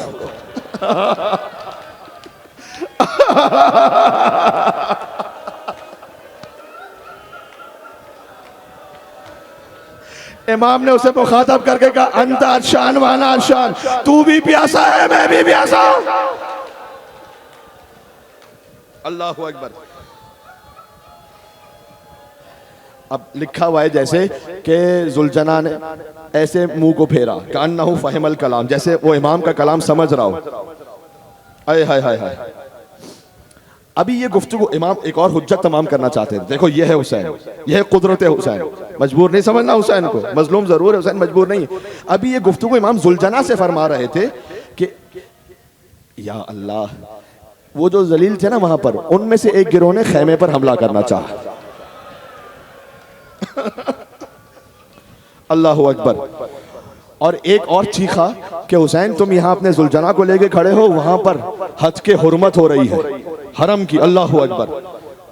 इमाम ने उसे मुखातब करके कहा, अंता अरशान वाना अरशान, तू भी प्यासा है मैं भी प्यासा हूं। अल्लाहु अकबर। अब लिखा हुआ है जैसे कि जुलजना ने ऐसे मुंह को फेरा, कान्नहु फहिमल कलाम, जैसे वो इमाम का कलाम समझ रहा हो। हाय हाय हाय हाय। अभी ये गुफ्तगू इमाम एक और हुज्जत तमाम करना चाहते हैं। देखो ये है हुसैन, ये है कुदरत हुसैन, मजबूर नहीं समझना हुसैन को, मजलूम जरूर है हुसैन, मजबूर नहीं। अभी ये गुफ्तगू इमाम जुलजना से फरमा रहे थे कि या अल्लाह, वो जो जलील थे ना वहां पर, उनमें से एक गिरोह ने खैमे पर हमला करना चाहा। अल्लाहु अकबर। और एक और चीखा कि हुसैन तुम यहाँ अपने जुलजना को लेके खड़े हो, वहां पर हज के हुर्मत हो रही है हरम की। अल्लाहु अकबर।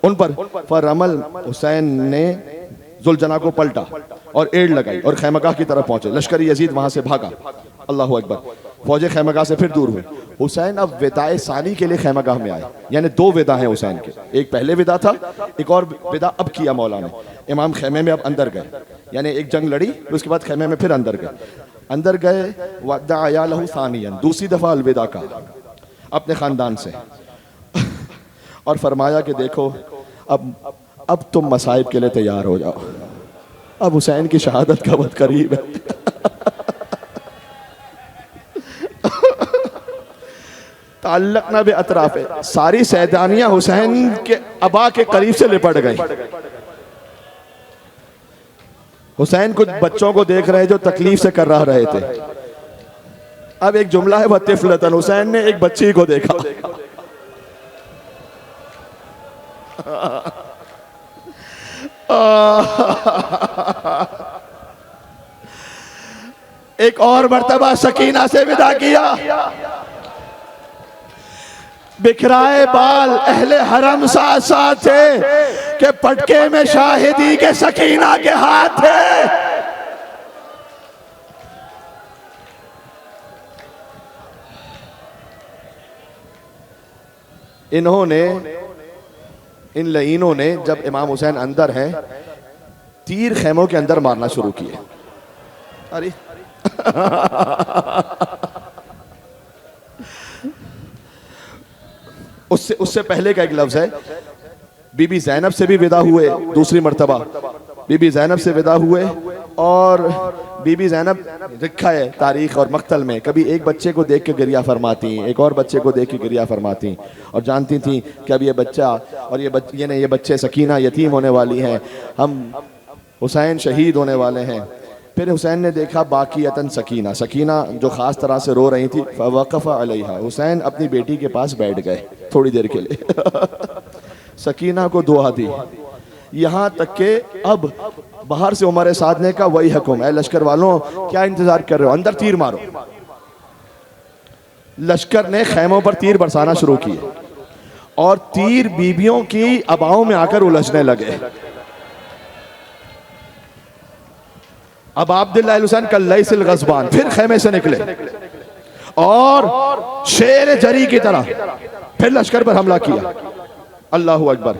उन पर फरमल, हुसैन ने जुलजना को पलटा और एड़ लगाई और खैमगाह की तरफ पहुंचे। लश्करी यजीद वहां से भागा। अल्लाहु अकबर। फौजे खैमगाह से फिर दूर हुए। हुसैन अब विदाए सानी के लिए खैमगाह में आए, यानी दो विदा हैं हुसैन के, एक पहले विदा था, एक और विदा अब किया मौला ने। इमाम खैमे में अब अंदर गए, यानी एक जंग लड़ी, उसके बाद खैमे में फिर अंदर गए। वद्दा लहू सानियन, दूसरी दफा अलविदा का अपने खानदान से और फरमाया कि देखो अब तुम मसाइब के लिए तैयार हो जाओ। अब हुसैन की शहादत का वक्त करीब है। ताल्लुक ना बे अतराफ है, सारी सैदानियां हुसैन के अबा के करीब से लिपट गई। हुसैन कुछ बच्चों को देख रहे जो तकलीफ से कर रहे थे। अब एक जुमला है वतिफलतन, हुसैन ने एक बच्ची को देखा। एक और मर्तबा सकीना से विदा किया। बिखराए बाल अहले हरम साथ साथ थे कि पटके में शाहिदी के सकीना के हाथ थे। इन्होंने, इन लईनों ने जब इमाम हुसैन अंदर हैं, तीर खेमों के अंदर मारना शुरू किए। अरे उससे पहले का एक लफ्ज है, बीबी ज़ैनब से भी विदा हुए दूसरी मर्तबा। बीबी ज़ैनब से विदा हुए और बीबी ज़ैनब लिखा है तारीख और मक्तल में, कभी एक बच्चे को देख के गिरिया फरमाती, एक और बच्चे को देख के गिरिया फरमाती, और जानती थी कि अब ये बच्चा और ये बच्चे सकीना यतीम होने वाली हैं, हम हुसैन शहीद होने वाले हैं। फिर हुसैन ने देखा बाकियतन सकीना, सकीना जो ख़ास तरह से रो रही थी, फ़वक़फ़ा अलैहा, हुसैन अपनी बेटी के पास बैठ गए थोड़ी देर के लिए। सकीना को दुआ दी, यहाँ तक के अब बाहर से उमर साद ने कहा वही हुक्म है, लश्कर वालों क्या इंतजार कर रहे हो, अंदर तीर मारो। लश्कर ने खैमों पर तीर बरसाना शुरू किए और तीर बीबियों की अबाओं में आकर उलझने लगे। अब अब्दुल्लाह हुसैन कल्लैसिल गज़बान फिर खेमे से निकले और शेर जरी की तरह फिर लश्कर पर हमला किया। अल्लाहु अकबर।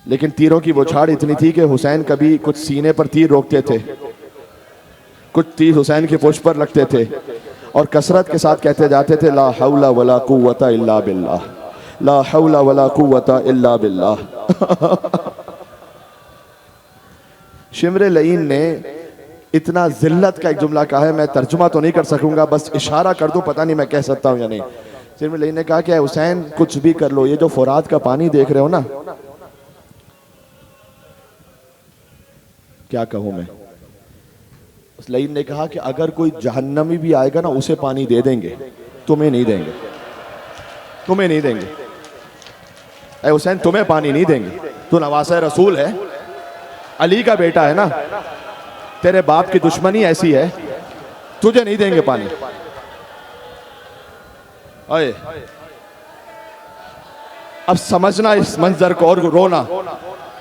लेकिन तीरों की बौछार इतनी थी कि हुसैन कभी कुछ सीने पर तीर रोकते थे, कुछ तीर हुसैन के पुष्प पर लगते थे और कसरत के साथ कहते जाते थे ला हौला वला कुव्वता इल्ला बिल्लाह, ला हौला वला कुव्वता इल्ला बिल्लाह। शिमरे लईन ने इतना जिल्लत का एक जुमला कहा है, मैं तर्जुमा तो नहीं कर सकूंगा, बस इशारा कर दूं, पता नहीं मैं कह सकता हूं या नहीं। शिमरे लईन ने कहा कि हुसैन कुछ भी कर लो, ये जो फुरात का पानी देख रहे हो ना, क्या कहूं मैं। उस लईन ने कहा कि अगर कोई जहन्नमी भी आएगा ना, उसे पानी दे देंगे, तुम्हें नहीं देंगे, तुम्हें नहीं देंगे। ऐ हुसैन तुम्हें पानी नहीं देंगे, तू नवासा रसूल है, अली का बेटा है ना, तेरे बाप की दुश्मनी ऐसी है, तुझे नहीं देंगे पानी। अरे अब समझना इस मंजर को और रोना।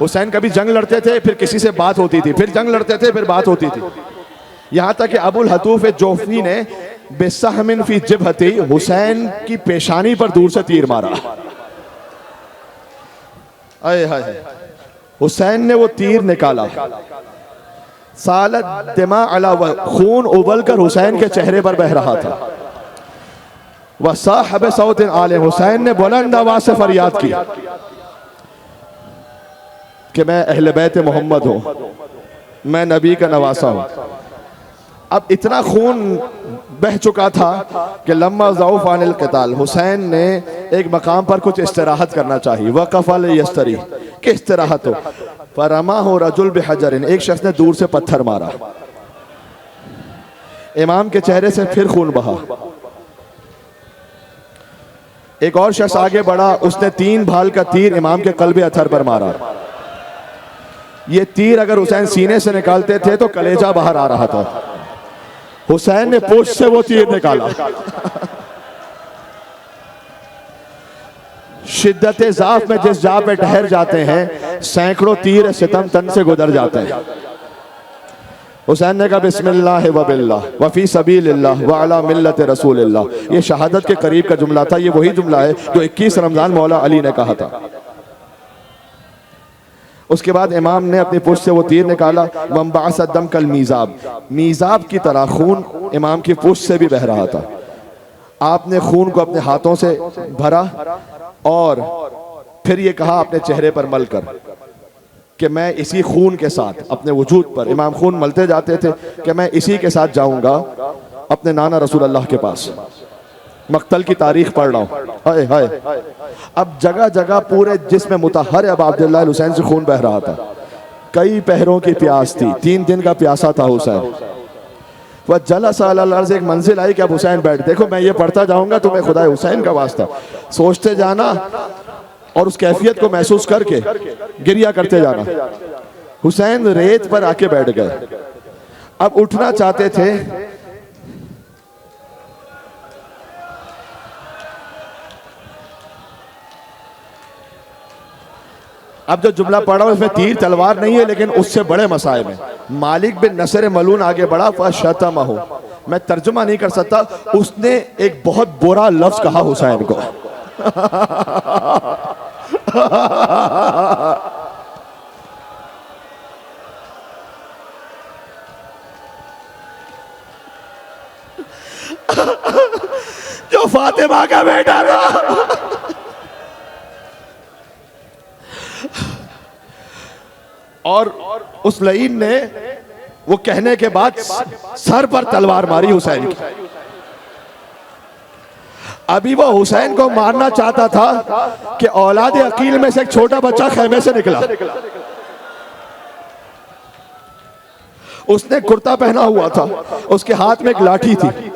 हुसैन कभी जंग लड़ते थे, फिर किसी से बात होती थी, फिर जंग लड़ते थे, फिर बात होती थी, यहां तक कि अबुल हतूफ जोफी ने बेसहमिन फी जिबहती, हुसैन की पेशानी पर दूर से तीर मारा। अरे हाय, हुसैन ने वो तीर निकाला, सालत दिमा अला, खून उबल कर हुसैन के चेहरे पर बह रहा था। वह साहब सौतिन आले, हुसैन ने बुलंद आवाज से फरियाद की कि मैं अहले बैत मोहम्मद हूं, मैं नबी का नवासा हूं। अब इतना खून बह चुका था कि लम्मा ज़ौफ़ अनिल क़िताल, हुसैन ने एक मकाम पर कुछ इस्तराहत करना चाहिए। वक़फ़ा लियस्तरी, कि इस्तराहत हो। फरमा हो रजुल बिहजरिन, एक शख्स ने दूर से पत्थर मारा, इमाम के चेहरे से फिर खून बहा। एक और शख्स आगे बढ़ा, उसने 3 भाल का तीर इमाम के कल्बे अथर पर मारा। ये तीर अगर हुसैन सीने से निकालते थे तो कलेजा बाहर आ रहा था, हुसैन ने पूंछ से वो तीर निकाला। शिद्दत ज़ाफ़ में जिस जा पे ठहर जाते हैं, सैकड़ों तीर सितम तन से गुजर जाते हैं। हुसैन ने कहा बिस्मिल्लाह व बिल्लाह व फी सबीलिल्लाह व अला मिल्लत रसूलिल्लाह। ये शहादत के करीब का जुमला था, ये वही जुमला है जो 21 रमजान मौला अली ने कहा था। उसके बाद इमाम ने अपनी पुष्ट से वो तीर निकाला। वंबासदम कल मीज़ाब, मीज़ाब की तरह खून इमाम की पुष्ट से भी बह रहा था। आपने खून को अपने हाथों से भरा और फिर ये कहा अपने चेहरे पर मल कर कि मैं इसी खून के साथ अपने वजूद पर, इमाम खून मलते जाते थे, कि मैं इसी के साथ जाऊंगा अपने नाना रसूल अल्लाह के पास। मक्तल की तारीख पढ़ रहा हूँ, हाय हाय। अब जगह जगह पूरे जिस्म मुतहर अब अब्दुल्लाह हुसैन से खून बह रहा था। कई पहरों की प्यास थी, 3 दिन का प्यासा था हुसैन। वह जलसा अलल अर्ज़, एक मंजिल आई कि अब हुसैन बैठ। देखो मैं ये पढ़ता जाऊंगा, तुम्हें खुदा हुसैन का वास्ता सोचते जाना और उस कैफियत को महसूस करके गिरिया करते जाना। हुसैन रेत पर आके बैठ गए। अब उठना चाहते थे, अब जो जुमला पढ़ा हूं इसमें तीर तलवार नहीं है, लेकिन उससे बड़े मसाइब हैं। मालिक बिन नसर मलून आगे बढ़ा, फशतमहु, मैं तर्जुमा नहीं कर सकता, उसने एक बहुत बुरा लफ्ज कहा हुसैन को। जो फातिमा का बेटा था, और उस लईन ने वो कहने के बाद सर पर तलवार मारी हुसैन की। अभी वो हुसैन को मारना चाहता था कि औलाद अकील में से एक छोटा बच्चा खेमे से निकला। उसने कुर्ता पहना हुआ था, उसके हाथ में एक लाठी थी,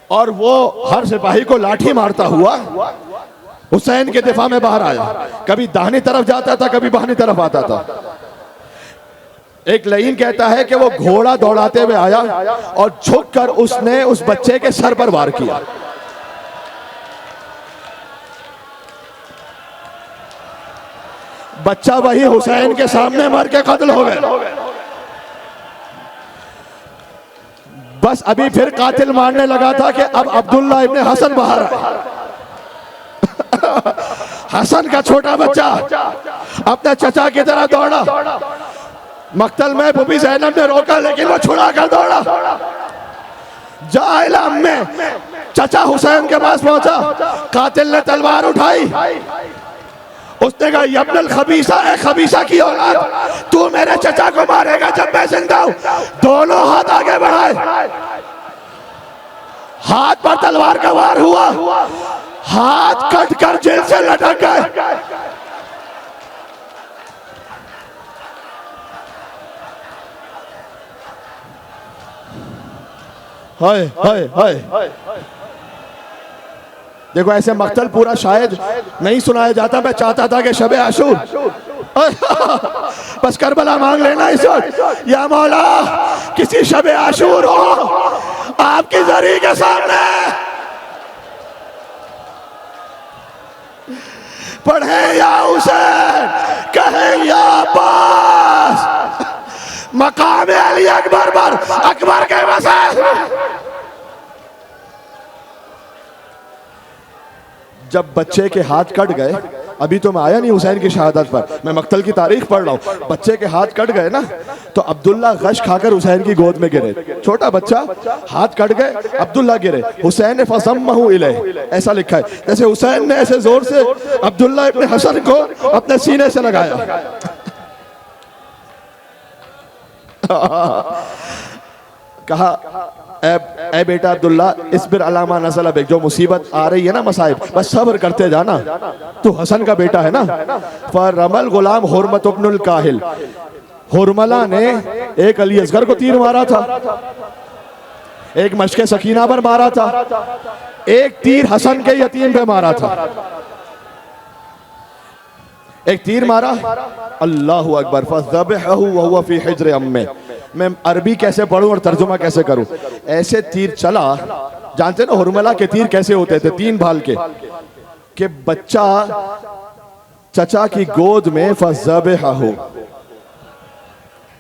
और वो हर सिपाही को लाठी मारता हुआ हुसैन के दिफा में बाहर आया। कभी दाहिनी तरफ जाता था, कभी बाहिनी तरफ आता था। एक लईन कहता है कि वो घोड़ा दौड़ाते हुए आया और झुककर उसने उस बच्चे के सर पर वार किया। बच्चा वही हुसैन के सामने मर के कत्ल हो गया। बस अभी फिर कातिल मारने लगा था कि अब अब्दुल्ला इब्ने हसन बाहर आए। हसन का छोटा बच्चा अपने चचा की तरह दौड़ा। मक्तल में बीबी ज़ैनब ने रोका, लेकिन वो छुड़ा कर दौड़ा। जाइला में चचा हुसैन के पास पहुंचा, कातिल ने तलवार उठाई। उसने कहा, यब्नल खबीसा, ए खबीसा की औलाद, तू मेरे चचा को मारेगा जब मैं जिंदा हूं। दोनों हाथ आगे बढ़ाए, हाथ पर तलवार का वार हुआ, हाथ कट कर जेल से लटक गए। हाय हाय हाय। देखो ऐसे मक्तल पूरा शायद नहीं सुनाया जाता। मैं चाहता था कि शबे आशूर बस करबला मांग लेना इस वक्त, या मौला किसी शबे आशूर हो आपकी जरी के सामने पढ़े या हुसैन, कहे या अब्बास, मकाम अली अकबर पर अकबर के वसात। जब बच्चे के हाथ कट गए, अभी तो मैं आया नहीं हुसैन की शहादत पर, मैं मक्तल की तारीख पढ़ रहा हूं। बच्चे के हाथ कट गए ना, तो अब्दुल्ला गश खाकर हुसैन की गोद में गिरे। छोटा बच्चा, हाथ कट गए, अब्दुल्ला गिरे। हुसैन ने फसम्महु इलैह, ऐसा लिखा है, जैसे हुसैन ने ऐसे जोर से अब्दुल्ला इब्ने हसन को अपने सीने से लगाया। कहा, ए बेटा अब्दुल्ला, इस्बिर अलामा नज़ल बिक, जो मुसीबत आ रही है ना, मसाइब, बस सब्र करते जाना। तू हसन का बेटा है ना। फरमल गुलाम हुरमत इब्नुल काहिल, हुरमला ने एक अली असगर को तीर मारा था, एक मशके सकीना पर मारा था, एक तीर हसन के यतीम पे मारा था। एक तीर मारा, अल्लाहु अकबर, फज़बहहु वहुवा फी हिज्र अम्मे। मैं अरबी कैसे पढ़ूं और तर्जुमा कैसे करूं? ऐसे तीर चला, जानते ना हुरमला के तीर कैसे होते थे, 3 भाल के बच्चा चचा की गोद में, फज़बहहु,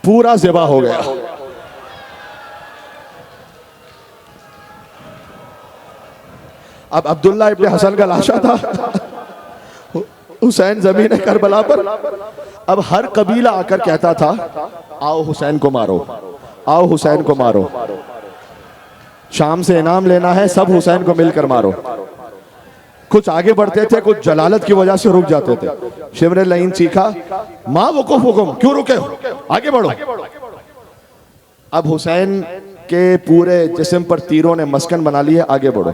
पूरा ज़िबा हो गया। अब अब्दुल्ला इब्ने हसन का लाशा था, हुसैन जमीन करबला पर। अब हर कबीला आकर कहता था, आओ हुसैन को मारो, आओ हुसैन को मारो, शाम से इनाम लेना है, सब हुसैन को मिलकर मारो। कुछ आगे बढ़ते थे, कुछ जलालत की वजह से रुक जाते थे। शिमर लईन सीखा, माँ वकुफ हुकुम, क्यों रुके हो, आगे बढ़ो। अब हुसैन के पूरे जिस्म पर तीरों ने मस्कन बना लिया, आगे बढ़ो।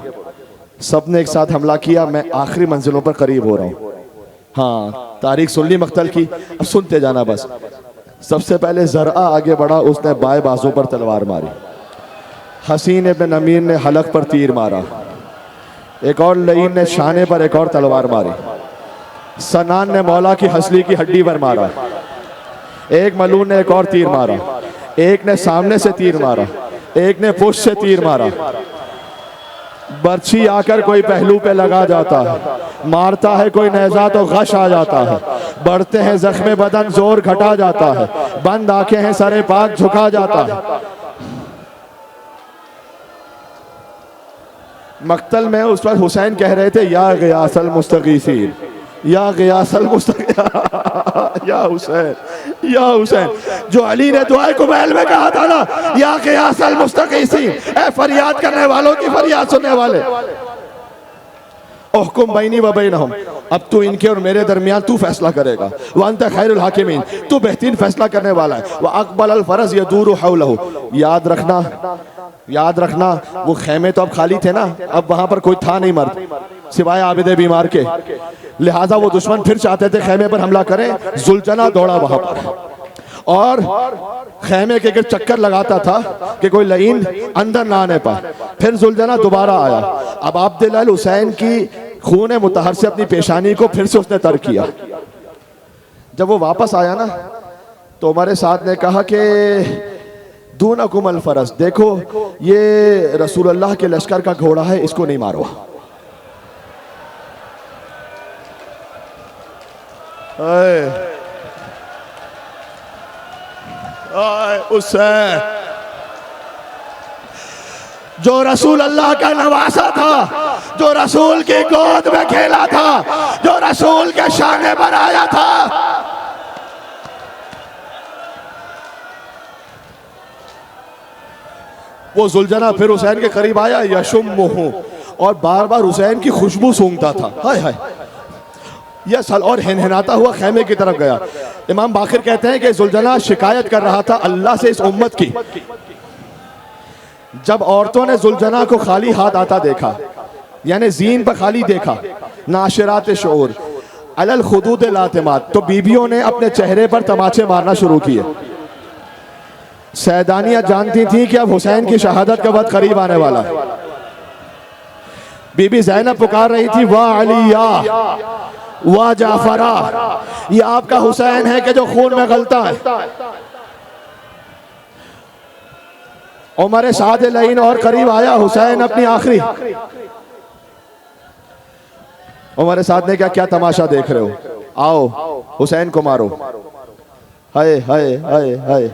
सब ने एक साथ हमला किया, मैं आखिरी मंजिलों पर करीब हो रहा हूँ। हाँ, तारीख सुन ली मक्तल की, अब सुनते जाना बस। सबसे पहले ज़रआ आगे बढ़ा, उसने बाएं बाजू पर तलवार मारी। हसीन इब्न नमीर ने हलक पर तीर मारा। एक और लईन ने शाने पर एक और तलवार मारी। सनान ने मौला की हसली की हड्डी पर मारा। एक मलून ने एक और तीर मारा। एक ने सामने से तीर मारा, एक ने पुश से तीर मारा। बर्छी आकर कोई पहलू पे लगा जाता है, मारता है कोई नेज़ा तो गश आ जाता है। बढ़ते हैं जख्मे बदन, जोर घटा जाता है। बंद आंखें हैं, सरे पाक झुका जाता है। मक्तल में उस पर हुसैन कह रहे थे, या गियासल मुस्तगीसीन, या गियासल या हुसैन, या हुसैन। जो अली ने दुआए कुबैल में कहा था ना, या गियासल मुस्तगीसीन, ए फरियाद करने वालों की फरियाद सुनने वाले। उहकुम बैनी व बैनहुम, अब तू इनके और मेरे दरमियान तू फैसला करेगा। व अंत खैरुल हाकिमीन, तू बेहतरीन फैसला करने वाला है। व अक़बल अल फरज यदूरु हौलहु, याद रखना, याद रखना, वो खेमे तो अब खाली थे ना, अब वहां पर कोई था नहीं मर्द सिवाय आबिदे बीमार के। लिहाजा वो दुश्मन फिर चाहते थे खेमे पर हमला करें। जुलझना दौड़ा वहां पर और खेमे के गिर चक्कर लगाता था कि कोई लईन अंदर ना आने पाए। फिर जुलझना दोबारा आया। अब अब्दुल अल हुसैन की खून मुतहर से अपनी पेशानी को फिर से उसने तर किया। जब वो वापस आया ना, तो हमारे साथ ने कहा कि दूनकुम अल फरस, देखो ये रसूल अल्लाह के लश्कर का घोड़ा है, इसको नहीं मारो। उससे जो रसूल अल्लाह का नवासा था, जो रसूल की गोद में खेला था, जो रसूल के शाने पर आया था, वो जुलझना फिर हुसैन के करीब आया, यशुम्मुहु, और बार बार हुसैन की खुशबू सूंघता था। हाय हाय, यह सल, और हिनहिनाता हुआ खेमे की तरफ गया। इमाम बाखिर कहते हैं कि जुलझना शिकायत कर रहा था अल्लाह से इस उम्मत की। जब औरतों ने जुलझना को खाली हाथ आता देखा, यानी जीन पर खाली देखा, नाशिरात शऊर अलल खुदूद लातिमात, तो बीबियों ने अपने चेहरे पर तमाचे मारना शुरू किए। सैदानियां जानती थी कि अब हुसैन की शहादत का वक्त करीब आने वाला है। बीबी ज़ैनब पुकार रही थी, वाह अलिया वाह जाफरा, ये आपका हुसैन है कि जो खून में गलता है। उमर साद लईन और करीब आया, हुसैन अपनी आखिरी। उमर साद ने क्या तमाशा देख रहे हो, आओ हुसैन को मारो। हाय हाय हाय हाय।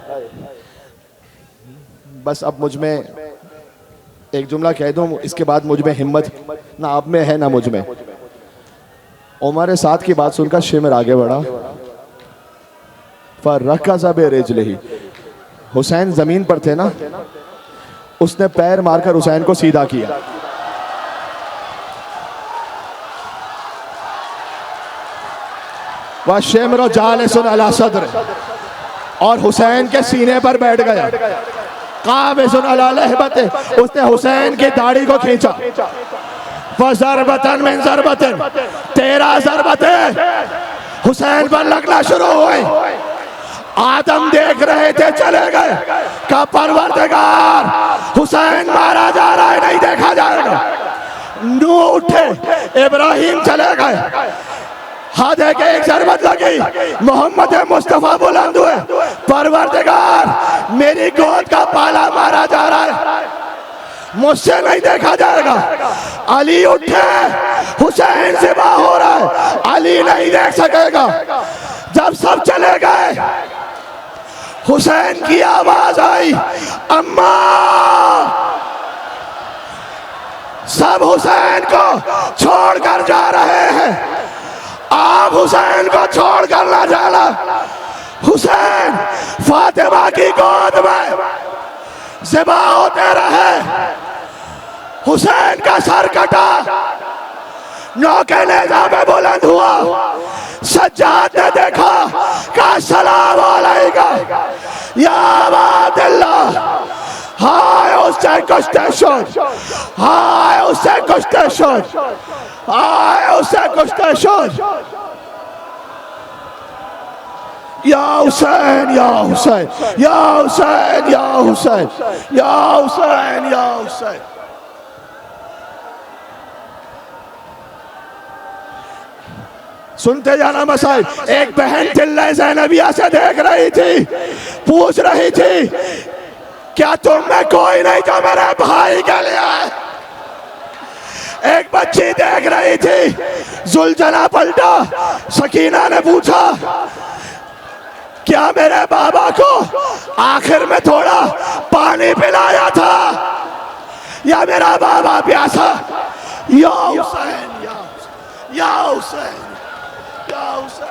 बस अब मुझ में एक जुमला कह दूं, इसके बाद मुझ में हिम्मत ना आप में है ना मुझ में। उमर साद की बात सुनकर शिमर आगे बढ़ा, फरकज़ बिरिजलिही, हुसैन जमीन पर थे ना, उसने पैर मारकर हुसैन को सीधा किया। वह शिमर जालिसुन अला सद्र, और हुसैन के सीने पर बैठ गया। काबिज़ुन अला लहबते, उसने हुसैन की दाढ़ी को खींचा। ज़रबतन मिन ज़रबतिन, 13 ज़रबतें हुसैन पर लगना शुरू हुई। आदम देख रहे थे, चले गए का परवरदिगार हुसैन मारा जा रहा है, नहीं देखा जाएगा। नूह उठे, इब्राहिम चले गए, हादे के एक ज़रबत लगी, मोहम्मद मुस्तफ़ा बुलंद हुए, परवरदिगार मेरी गोद का पाला मारा जा रहा है, मुझसे नहीं देखा जाएगा। अली उठे, हुसैन ज़िबा हो रहा है, अली नहीं देख सकेगा। जब सब चले गए, हुसैन की आवाज आई, अम्मा। सब हुसैन को छोड़कर जा रहे हैं, आप हुसैन को छोड़कर ना जाना। हुसैन फातिमा की गोद में ज़िबा होते रहे। हुसैन का सर कटा, नौके नेज़ा पे बुलंद हुआ, सज्जाद ने देखा, कहा सलाम अलैका या अबा अब्दुल्लाह। हाय हुसैन को स्टेशन, हाय हुसैन को स्टेशन, हाय हुसैन को स्टेशन। या हुसैन या हुसैन या हुसैन या हुसैन या हुसैन या हुसैन। सुनते जाना मसाइल। एक बहन चिल्ले ज़ैनबिया से देख रही थी, पूछ रही थी क्या तुम में कोई नहीं जो मेरे भाई के लिए है? एक बच्ची देख रही थी, जुलझला पलटा, सकीना ने पूछा क्या मेरे बाबा को आखिर में थोड़ा पानी पिलाया था या मेरा बाबा प्यासा? या हुसैन या हुसैन या हुसैन या हुसैन।